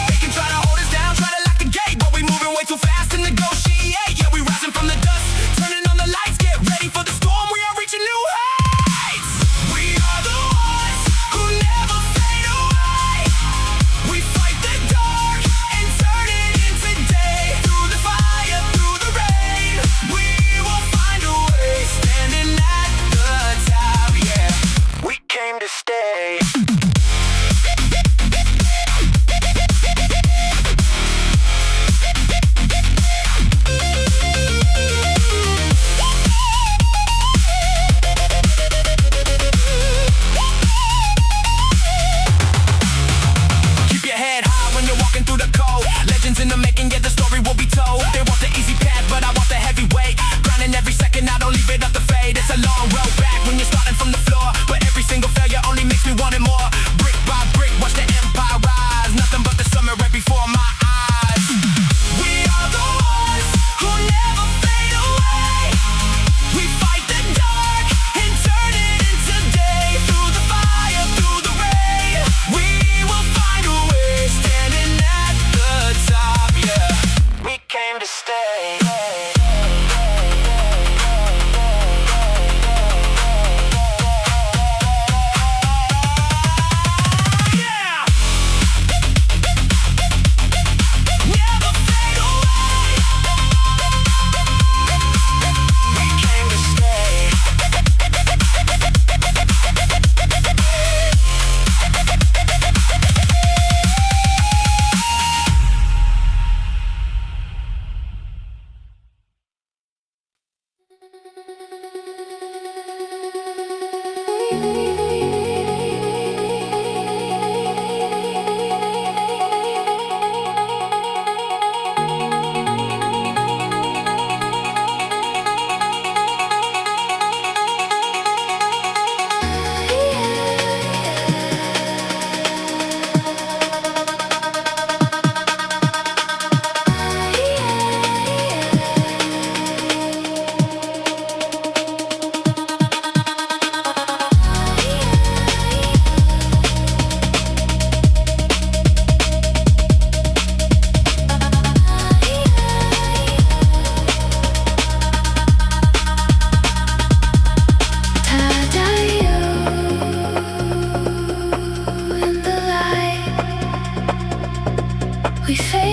They can try to hold us down, try to lock the gate, but we moving way too fast to negotiate. Yeah, we rising from the dust, turning on the lights. Get ready for the storm, we are reaching new heights. We are the ones who never fade away. We fight the dark and turn it into day. Through the fire,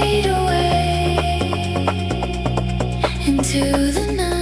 fade away into the night.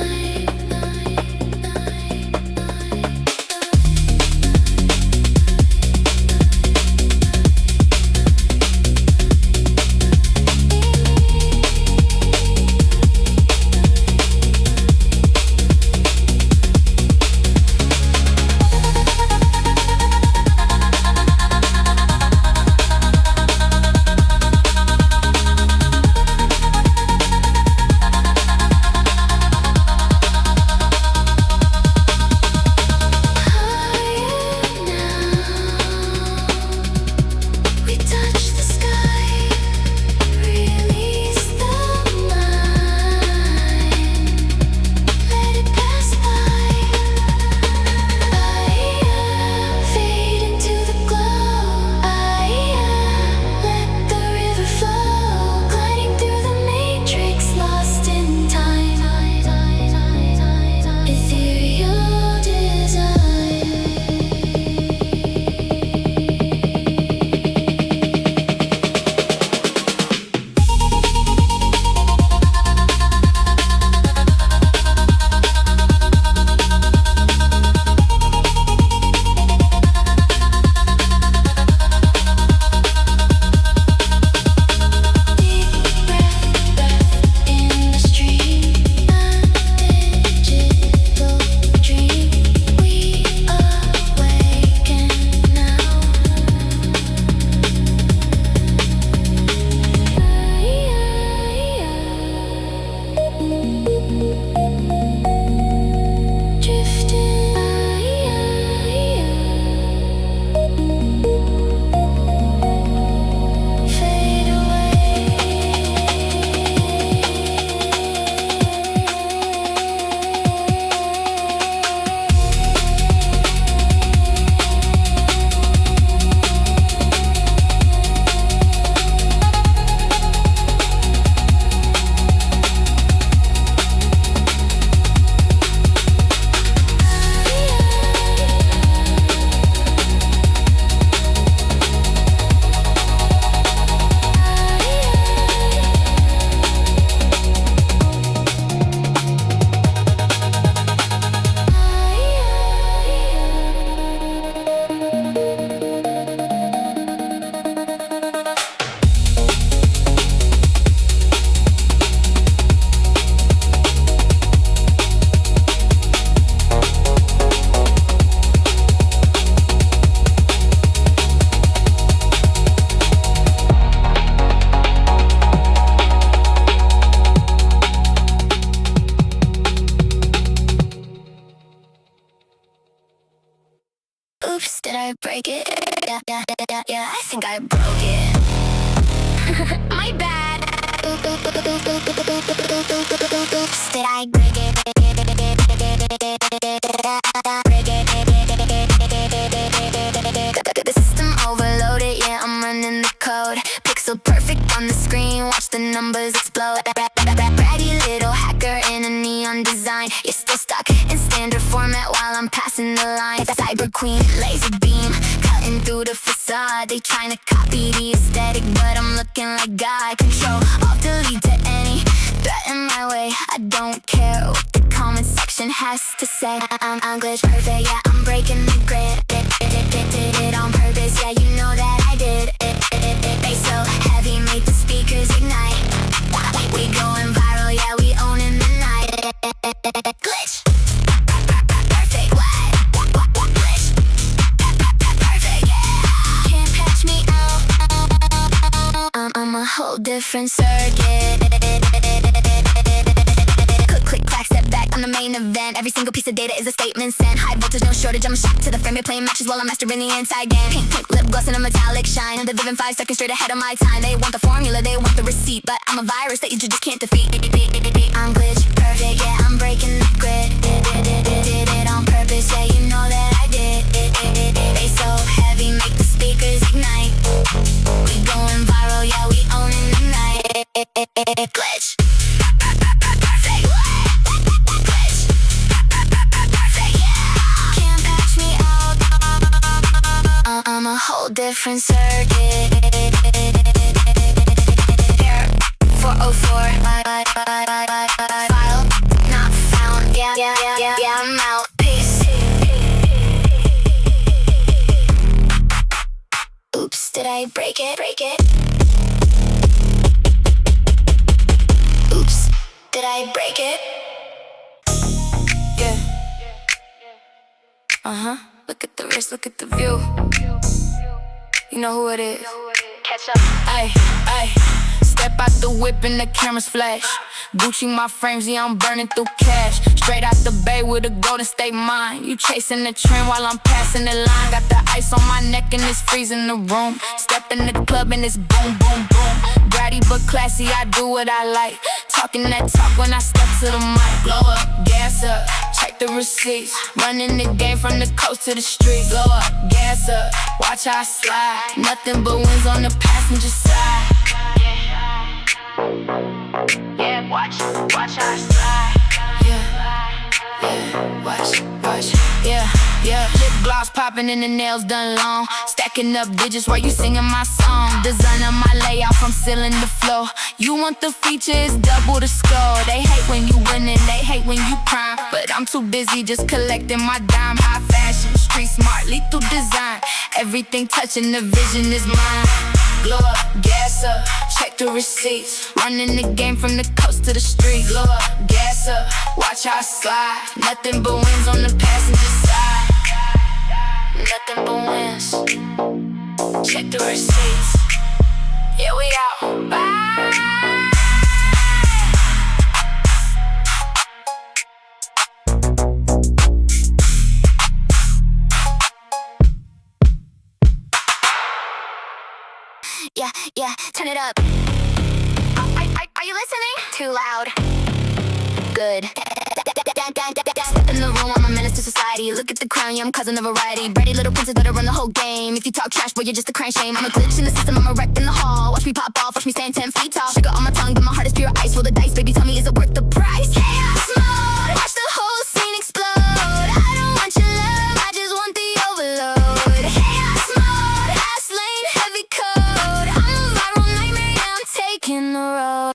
Oops, did I break it? Yeah, I think I broke it. My bad. Oops, did I break it? The system overloaded, yeah, I'm running the code. Pixel perfect on the screen, watch the numbers explode. Bratty little hacker in a neon design. You're still stuck in standard format while I'm passing the line. Cyber queen, laser beam, cutting through the facade. They trying to copy the aesthetic, but I'm looking like God. Control, alt delete to any threat in my way. I don't care what the comment section has to say. I'm glitch perfect, yeah, I'm breaking the grid. Did it on purpose, yeah, you know that I did. Bass so heavy, make the speakers ignite. We going viral, yeah, we owning the night. Glitch. Perfect, what? Glitch. Perfect, yeah. Can't patch me out. I'm a whole different circuit. Click, clack, step back on the main event. Every single piece of data is a statement sent. High voltage, no shortage, I'm shocked to the frame. You're playing matches while I'm mastering the inside game. Pink, lip gloss and a metallic shine. The Vivin 5 seconds straight ahead of my time. They want the formula, they want the receipt, but I'm a virus that you just can't defeat. I'm glitch perfect, yeah, I'm breaking the grid. Did it on purpose, yeah, you know that I did. Bass so heavy, make the speakers ignite. We going viral, yeah, we owning the night. Glitch. Perfect, glitch. Perfect, yeah. Can't patch me out. I'm a whole different circuit. it? Oops, did I break it? Yeah. Look at the wrist, look at the view. You know who it is. Catch up. Ay, ay. Step out the whip and the cameras flash. Gucci my frames, yeah, I'm burning through cash. Straight out the bay with a Golden State mine. You chasing the trend while I'm passing the line. Got the ice on my neck and it's freezing the room. Step in the club and it's boom, boom, boom. Bratty but classy, I do what I like. Talking that talk when I step to the mic. Blow up, gas up, check the receipts. Running the game from the coast to the street. Blow up, gas up, watch how I slide. Nothing but wins on the passenger side. Yeah, watch how I slide. Yeah, watch. Yeah. Lip gloss popping and the nails done long. Stacking up digits while you singing my song. Designing my layout from ceiling to floor. You want the features, double the score. They hate when you win and they hate when you prime. But I'm too busy just collecting my dime. High fashion, street smart, lethal design. Everything touching the vision is mine. Glow up, gas up, check the receipts. Running the game from the coast to the street. Glow up, gas up, watch how I slide. Nothing but wins on the passenger side. Nothing but wins. Check the receipts. Yeah, we out. Bye. Yeah, turn it up. Are you listening? Too loud. Good. Step in the room, I'm a menace to society. Look at the crown, yeah, I'm causing a variety. Bratty little princess, let her run the whole game. If you talk trash, boy, you're just a crying shame. I'm a glitch in the system, I'm a wreck in the hall. Watch me pop off, watch me stand 10 feet tall. Sugar on my tongue, but my heart is pure ice. Roll the dice, baby, tell me, is it worth the price? Chaos mode, watch the whole scene explode. I don't want your love, I just want the overload. Chaos mode, fast lane, heavy code. I'm a viral nightmare, yeah, I'm taking the road.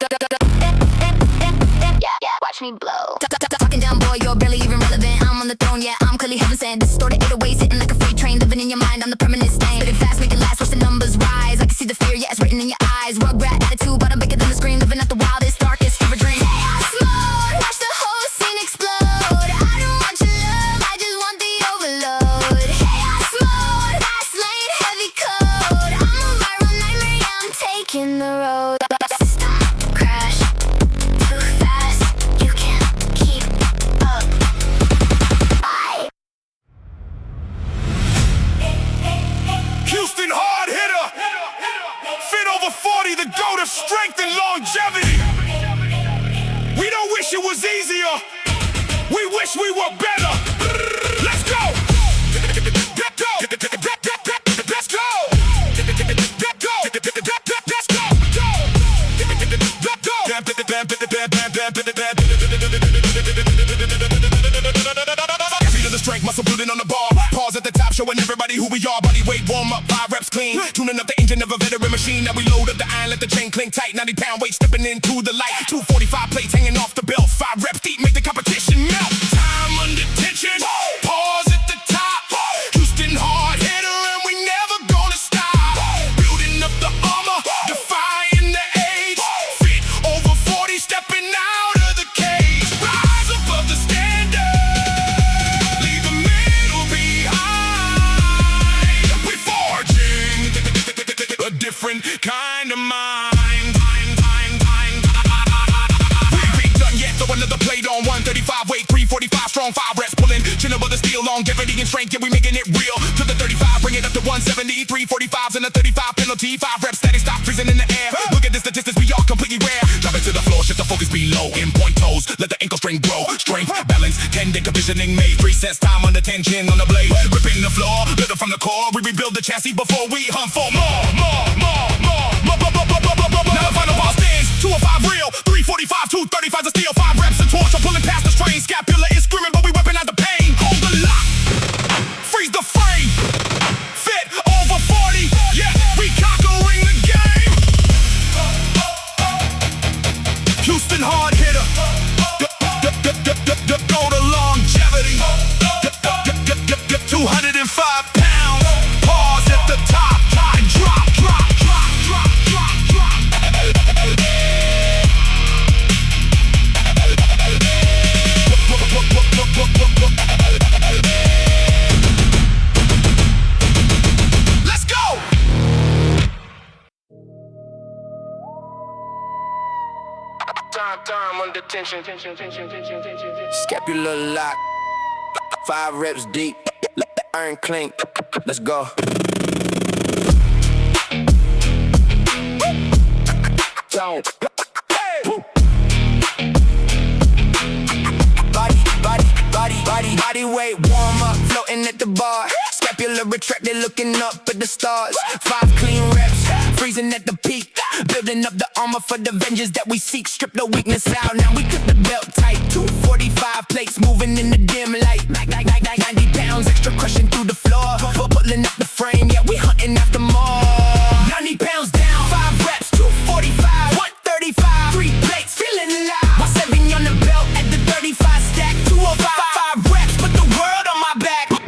Yeah, watch me blow. Talking down, boy, you're barely even relevant. I'm on the throne, yeah, I'm clearly heaven sent. Distorted 808s, sitting like a freight train. Living in your mind, I'm the permanent stain. Living fast, make it last, watch the numbers rise. I can see the fear, yeah, it's written in your eyes. Rugrat attitude, but I'm bigger than the screen. Living at the wildest, darkest, fever dream. Chaos mode, watch the whole scene explode. I don't want your love, I just want the overload. Chaos mode, fast lane, heavy code. I'm a viral nightmare, yeah, I'm taking the road. System crash, too fast, you can't keep up. Houston hard hitter, fit over 40, the goat of strength and longevity. We don't wish it was easier, we wish we were better. Let's go. Let's go. Let's go. Feet of the strength, muscle building on the bar. Pause at the top, showing everybody who we are. Body weight, warm up, 5 reps clean. Tuning up the engine of a veteran machine. Now we load up the iron, let the chain clink tight. 90-pound weight stepping into the light. 245 plates hanging off the belt. 5 reps deep, make the competition melt. Time under tension, pause at the top. Houston hard hitter, and we never gonna stop. Building up the armor, defying the age. Fit over 40, stepping out of the cage. Rise above the standard, leave the middle behind. We're forging a different kind of mind. We ain't done yet, throw another plate on 135 weight, 345 strong, 5 reps pulling. Chin above the steel, longevity and strength, yeah, we making it real. To the 35, bring it up to 170, 345s and a 35 penalty. 5 reps steady, stop freezing in the air. Look at the statistics, we all completely rare. Drop it to the floor, shift the focus below. In point toes, let the ankle string grow. Strength, balance, tendon conditioning made. 3 sets, time under tension on the blade. Ripping the floor, build it from the core. We rebuild the chassis before we hunt for more. Now the final ball stands, 205 real, 345, 235's a steel. 5 reps and torch, I'm pulling past the strain. Scapula is screaming, but we weapon out the pain. Hold the lock, freeze the frame. Fit over 40, yeah, we conquering the game. Houston hard hitter, go to longevity. 205 pounds, pause at the top, and drop. Time under tension. Scapular lock. 5 reps deep. Let the iron clink. Let's go. Body weight, warm up, floating at the bar. Scapular retracted, looking up at the stars. 5 clean reps, freezing at the peak. Building up the armor for the vengeance that we seek. Strip the weakness out, now we cut the belt tight. 245 plates moving in the dim light. 90 pounds extra crushing through the floor. Pulling up the frame, yeah, we hunting after more. 90 pounds down, 5 reps, 245, 135, 3 plates, feeling alive. 170 on the belt at the 35 stack, 205, 5 reps, put the world on my back. Put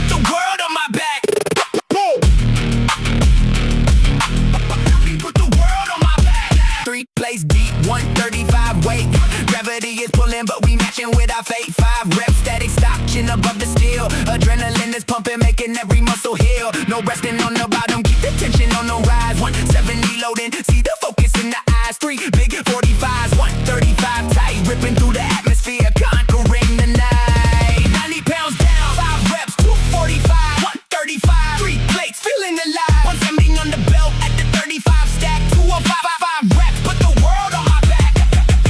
the world on my back. Put the world on my back. 3 plates deep, 135 weight. Gravity is pulling, but we matching with our fate. 5 reps, static stock, chin above the steel. Adrenaline is pumping, making every muscle heal. No resting on the bottom, keep the tension on the rise. 170 loading, see the focus in the eyes. 3 big 45s, 135 tight, ripping through the atmosphere, conquering the night. 90 pounds down, 5 reps, 245, 135, 3 plates, feeling alive. 170 on the belt at the 35 stack, 205, 5 reps, put the world on my back.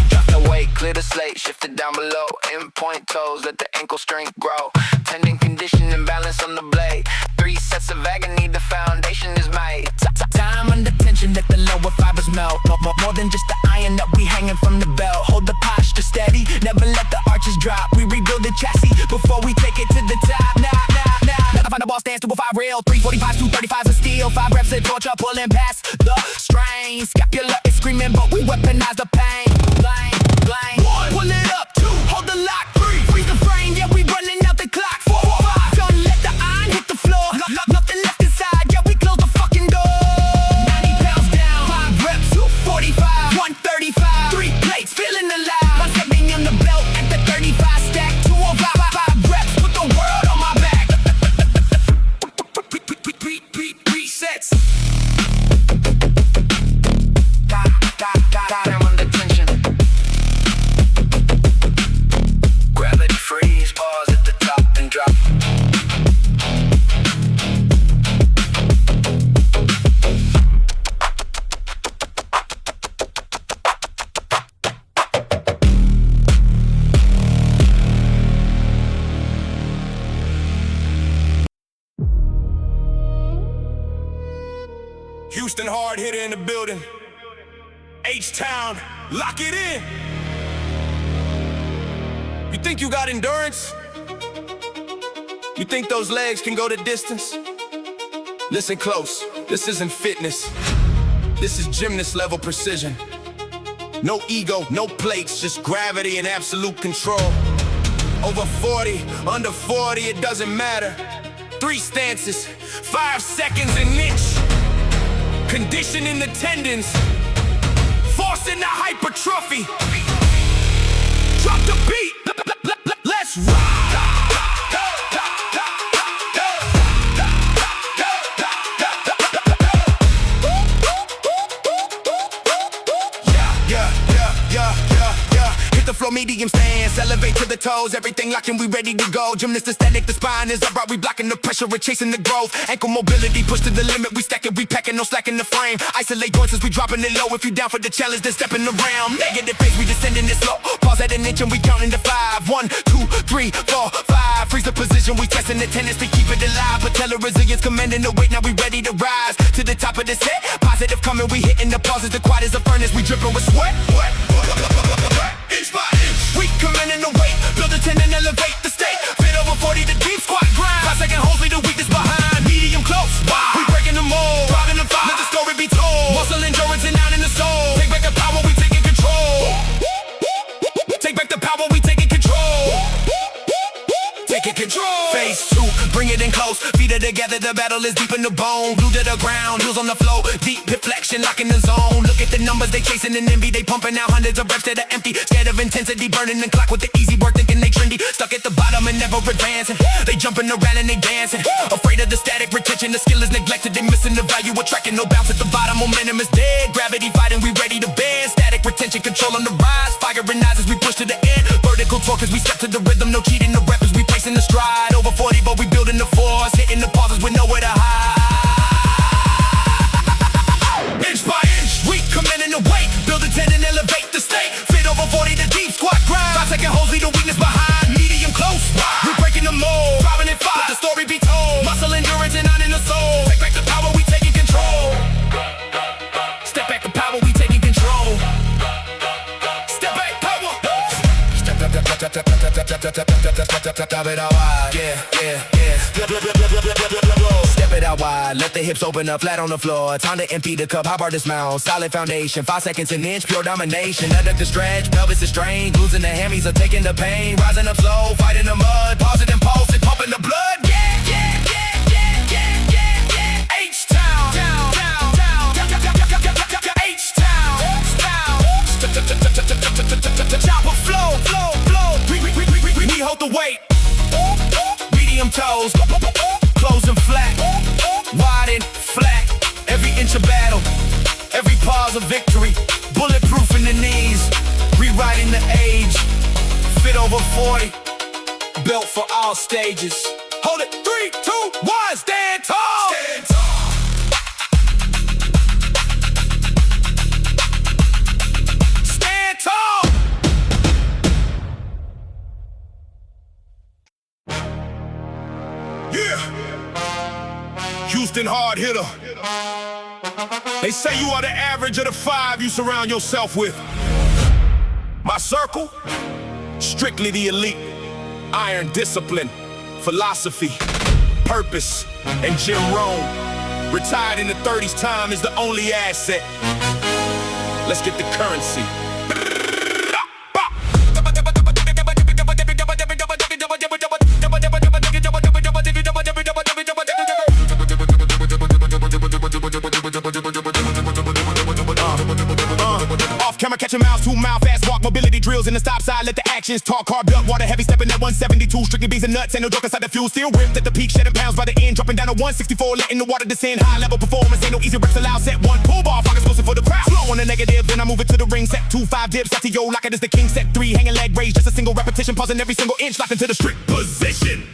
Drop the weight, clear the slate, shift it down below. In point toes, let the ankle strength grow. Tendon condition and balance on the blade. 3 sets of agony, the foundation is made. Time under tension, let the lower fibers melt. More than just the iron that we hanging from the belt. Hold the posture steady, never let the arches drop. We rebuild the chassis before we take it to the top. Nah. Never find a ball stance, 205 real. 345s, 235s of steel. 5 reps of torture, pulling past the strain. Scapular is screaming, but we weaponize the pain. Blind. 1, pull it up. 2, hold the lock. 3, freeze the frame, yeah, we running out the clock. 4, 5, don't let the iron hit the floor. Nothing left inside, yeah, we close the fucking door. 90 pounds down, 5 reps, 245, 135, 3 plates, feeling alive. 170 on the belt at the 35 stack, 205, 5 reps, put the world on my back. Resets. I'm under tension. Gravity freeze, pause at the top and drop. Houston hard hitter in the building. H-Town, lock it in. You think you got endurance? You think those legs can go the distance? Listen close, this isn't fitness. This is gymnast level precision. No ego, no plates, just gravity and absolute control. Over 40, under 40, it doesn't matter. 3 stances, 5 seconds an inch. Conditioning the tendons, forcing the hypertrophy. Drop the beat, let's ride. Hit the floor, medium stance, elevate to the toes, everything locking, we ready to go. Gymnast aesthetic, the spine is upright, we blocking the pressure, we're chasing the growth. Ankle mobility, push to the limit, we stack it, we packing, no slacking the frame. Isolate joints as we dropping it low, if you down for the challenge, then stepping around. Negative pace, we descending it slow, pause at an inch and we counting to 5. 1, 2, 3, 4, 5. Freeze the position, we testing the tennis to keep it alive. Patella resilience, commanding the weight, now we ready to rise to the top of the set. Positive coming, we hitting the pauses, the quad is a furnace, we dripping with sweat. Inch by inch, we commanding the weight, build a tendon, elevate the state. Fit over 40 to deep squat grind. 5-second holds, leave the weakness behind. Medium close, we breaking the mold, driving the fire, let the story be told. Muscle endurance and out in the soul. Take back the power, we taking control. Take back the power, we taking control. Taking control. Phase 2, bring it in close. close. Feet are together, the battle is deep in the bone. Glued to the ground, heels on the floor. Deep deflection, lock in the zone. Look at the numbers, they chasing an envy. They pumping out hundreds of reps that are empty. Scared of intensity, burning the clock with the easy work, thinking they trendy. Stuck at the bottom and never advancing. They jumping around and they dancing. Afraid of the static retention, the skill is neglected. They missing the value of tracking. No bounce at the bottom, momentum is dead. Gravity fighting, we ready to bend. Static retention, control on the rise. Firing eyes as we push to the end. Vertical torque as we step to the rhythm. No cheating, the rep as we placing the stride. Over 40, but we building the force. Hitting the pauses with nowhere to hide. Inch by inch, we commanding the weight. Build a tendon, elevate the state. Fit over 40, the deep squat grind. 5-second holds, leave the weakness behind. Medium close, we breaking the mold. Driving in 5, let the story be told. Muscle endurance and on in the soul. Take back the power, we taking control. Step back the power, we taking control. Step back power. Step it out wide, yeah. Step it out wide, let the hips open up flat on the floor. Time to empty the cup, how about dismount? Solid foundation, 5 seconds an inch, pure domination. Adduct the stretch, pelvis is strained. Losing the hammies are taking the pain. Rising up slow, fighting the mud. Pause it and pulse it, pumping the blood. H-Town, H-Town, chopper flow. We hold the weight. Medium toes, closing flat, wide and flat. Every inch a battle, every pause a victory. Bulletproof in the knees, rewriting the age. Fit over 40, built for all stages. Hold it, 3, 2, 1, stand tall. Stand tall. Stand tall. Yeah, Houston hard hitter. They say you are the average of the 5 you surround yourself with. My circle, strictly the elite. Iron discipline, philosophy, purpose, and Jimrohn. Retired in the 30s, time is the only asset. Let's get the currency. Camera catch a mouse, 2 mile fast walk, mobility drills in the stop side, let the actions talk. Carved up, water heavy, stepping at 172, strictly beans and nuts, ain't no joke inside the fuel. Still ripped at the peak, shedding pounds by the end, dropping down to 164, letting the water descend. High level performance, ain't no easy reps allowed. Set 1, pull ball, fog explosive for the crowd. Slow on the negative, then I move it to the ring. Set 2, 5 dips, set to yo, lock it as the king. Set 3, hanging leg raise, just a single repetition, pausing every single inch, locked into the strict position.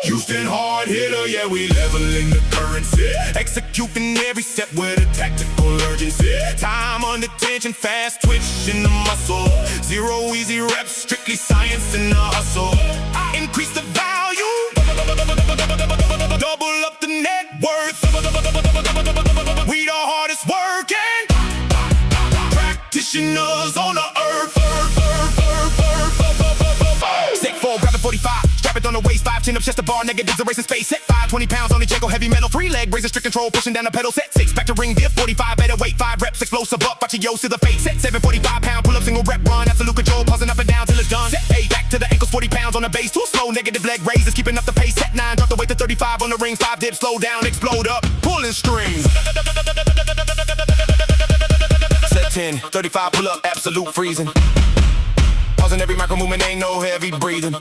Houston hard hitter, yeah, we leveling the currency. Executing every step with a tactical urgency. Time under tension, fast twitch in the muscle. 0 easy reps, strictly science in the hustle. Increase the value, double up the net worth. We the hardest working practitioners on the earth. Step 4, grab the 45. On the waist, 5 chin up, chest to bar, negatives erasing space. Set 5, 20 pounds on the Jago, heavy metal. 3 leg, razor strict control, pushing down the pedal. Set 6, back to ring dip, 45, better weight. 5 reps, explosive up, watch your yo to the face. Set 7, 45 pound, pull up, single rep run, absolute control, pausing up and down till it's done. Set 8, back to the ankles, 40 pounds on the base. Too slow, negative leg raises, keeping up the pace. Set 9, drop the weight to 35 on the rings. 5 dips, slow down, explode up, pulling strings. Set 10, 35, pull up, absolute freezing. Pausing every micro movement, ain't no heavy breathing.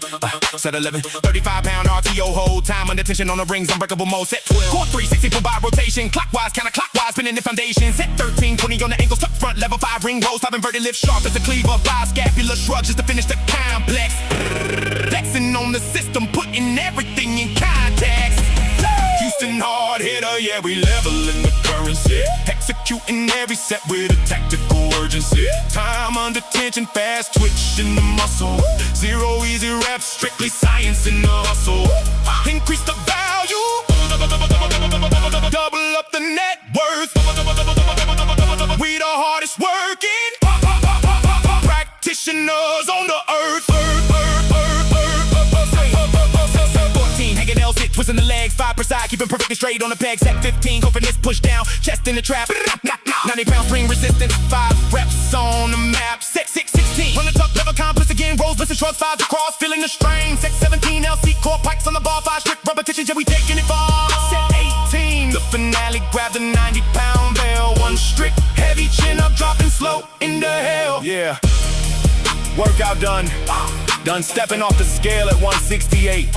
Set 11, 35 pound RTO hold. Time under tension on the rings, unbreakable mode. Set 12, core 360 pull by rotation. Clockwise, counterclockwise, spinning the foundation. Set 13, 20 on the ankles, tuck front, level 5 ring rolls. 5 inverted lift, sharp as a cleaver. 5 scapular shrugs just to finish the complex. Flexing on the system, putting everything in context. Houston hard hitter, yeah, we leveling the currency. Executing every set with a tactical urgency. Time under tension, fast twitch in the muscle. 0 easy reps, strictly science in the hustle. Increase the value, double up the net worth. We the hardest working practitioners on the earth. 14, hanging L sit, twisting the legs, 5 per side, keeping perfectly straight on the peg. Set 15, confidence push down, chest in the trap. 90 pound spring resistance, 5 reps on the map. Set 6, 16, run the tuck, level complex again. rolls, listen, shrugs, fives across, feeling the strain. 617 LC, core pikes on the bar, 5 strict repetitions, yeah, we taking it far. Set 18, the finale, grab the 90-pound bell. One strict, heavy chin up, dropping slow into hell. Yeah, workout done. Done stepping off the scale at 168.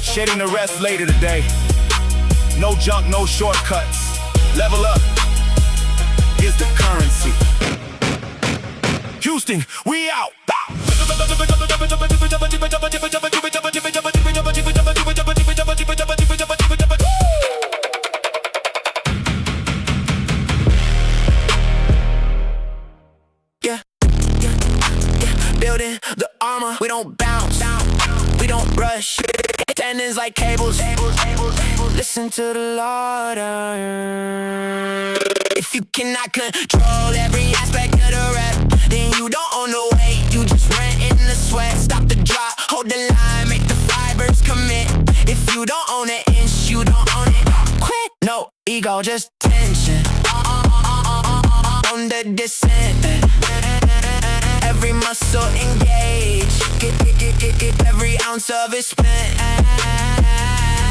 Shedding the rest later today. No junk, no shortcuts. Level up is the currency. Houston, we out. Yeah, building the armor. We don't bounce, we don't rush. Tendons like cables. Listen to the Lord. If you cannot control every aspect of the rep, then you don't own the weight. You just rent in the sweat. Stop the drop, hold the line, make the fibers commit. If you don't own an inch, you don't own it. Quit. No ego, just tension. On the descent. Every muscle engage. Every ounce of it spent.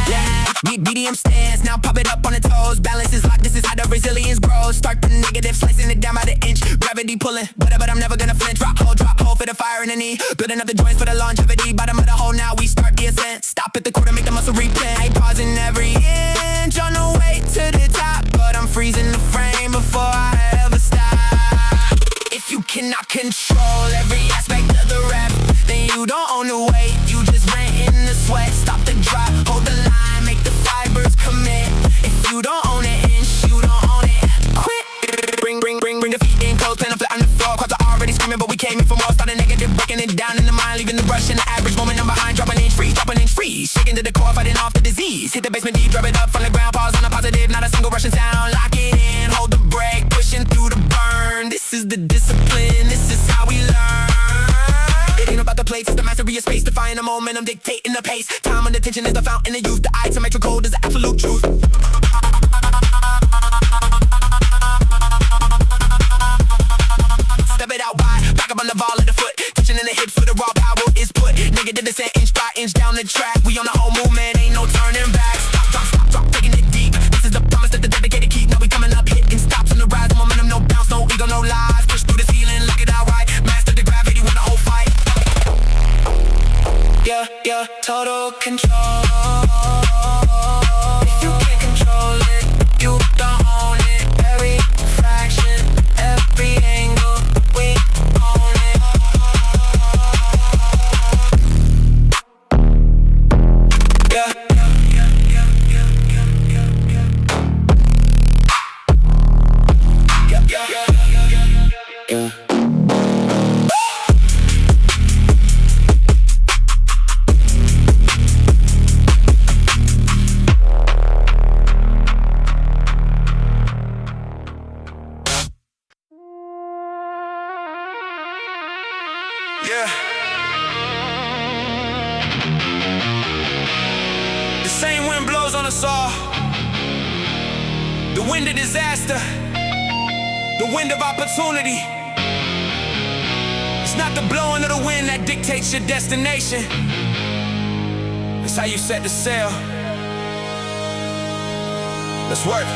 Yeah. BDM stance, now pop it up on the toes. Balance is locked, this is how the resilience grows. Start the negative, slicing it down by the inch. Gravity pulling, but I'm never gonna flinch. Drop hole for the fire in the knee. Building up the joints for the longevity. Bottom of the hole, now we start the ascent. Stop at the quarter, make the muscle replan. I ain't pausing every inch on the way to the top, but I'm freezing the frame before I ever stop. If you cannot control every aspect of the rep, then you don't own the weight. You just rent in the sweat. Stop the drop, hold the line, make the fibers commit. If you don't own an inch, you don't own it. Quit. Bring the feet in close, planning flat on the floor. Cause I already screaming, but we came in for more. Starting negative, breaking it down in the mind, leaving the brush in the average moment. I'm behind, dropping inch free. Shaking to the core, fighting off the disease. Hit the basement deep, drop it up from the ground. Pause on the positive, not a single Russian sound. Lock it in, hold the brake, pushing through the burn. This is the discipline, this is how we learn. It ain't about the plates, it's the mastery of space. Defying the momentum, dictating the pace. Time and attention is the fountain of youth. The isometric code is the absolute truth. Step it out wide, back up on the ball of the foot. Touching in the hips for the raw power is put. Nigga did this inch by inch down the track. We on the whole movement, ain't no turning back. Stop, taking it deep. This is the promise that the dedicated keep. Now we coming up, hitting stops on the rise. Momentum, no bounce, no ego, no lies. Push through the ceiling, look it out right. Master the gravity, win the whole fight. Yeah, total control. If you can't control it, you don't own it. Every fraction, every angle, we own it. Yeah. Yeah. The same wind blows on us all. The wind of disaster. The wind of opportunity. It's not the blowing of the wind that dictates your destination. It's how you set the sail. Let's work.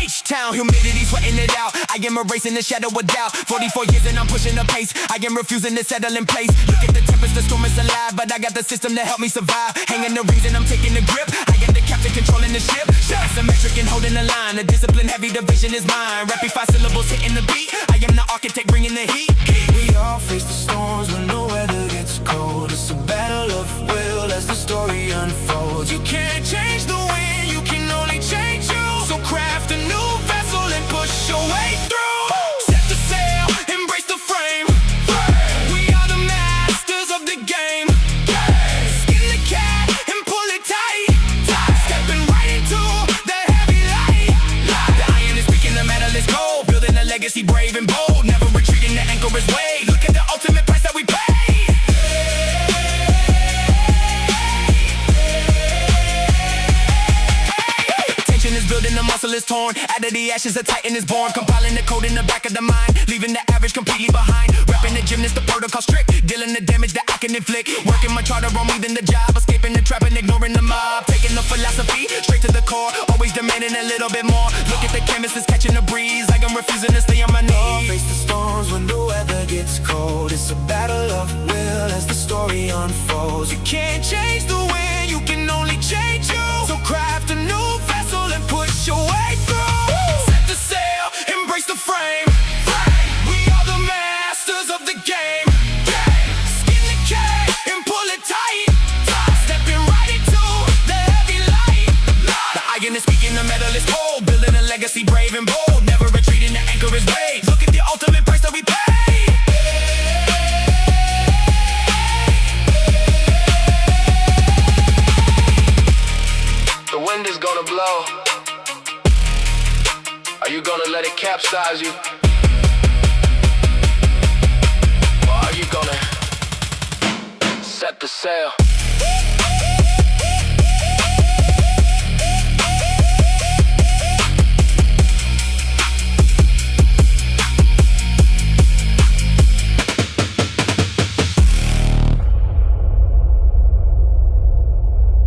H-Town, humidity sweating it out. I am erasing the shadow of doubt. 44 years and I'm pushing the pace. I am refusing to settle in place. Look at the tempest, the storm is alive, but I got the system to help me survive. Hanging the reason I'm taking the grip. I am the captain controlling the ship. Isometric and holding the line. The discipline, heavy division is mine. Rapid 5 syllables hitting the beat. I am the architect bringing the heat. We all face the storms when the weather gets cold. It's a battle of will as the story unfolds. You can't change the wind, you can only change you. So craft a new vessel and push your way through. Set the sail, embrace the frame. We are the masters of the game. Skin the cat and pull it tight. Stepping right into the heavy light. The iron is speaking, the metal is cold. Building a legacy brave and bold. Never retreating, the anchor is weighed. Look at the ultimate price that we pay. torn. Out of the ashes, a titan is born. Compiling the code in the back of the mind, leaving the average completely behind. Repping the gymnast, the protocol strict, dealing the damage that I can inflict. Working my charter on me than the job, escaping the trap and ignoring the mob. Taking the philosophy straight to the core, always demanding a little bit more. Look at the canvases catching the breeze, like I'm refusing to stay on my knees. Face the storms when the weather gets cold. It's a battle of will as the story unfolds. You can't change the wind, you can only change you. So craft a new vessel and push your way through. Set the sail, embrace the frame. We are the masters of the game. Skin the cage and pull it tight. Stepping right into the heavy light. The iron is speaking, the metal is cold. Building a legacy brave and bold. Never retreating, the anchor is weighed. Look at the ultimate price that we pay. The wind is gonna blow. Are you gonna let it capsize you? Or are you gonna set the sail?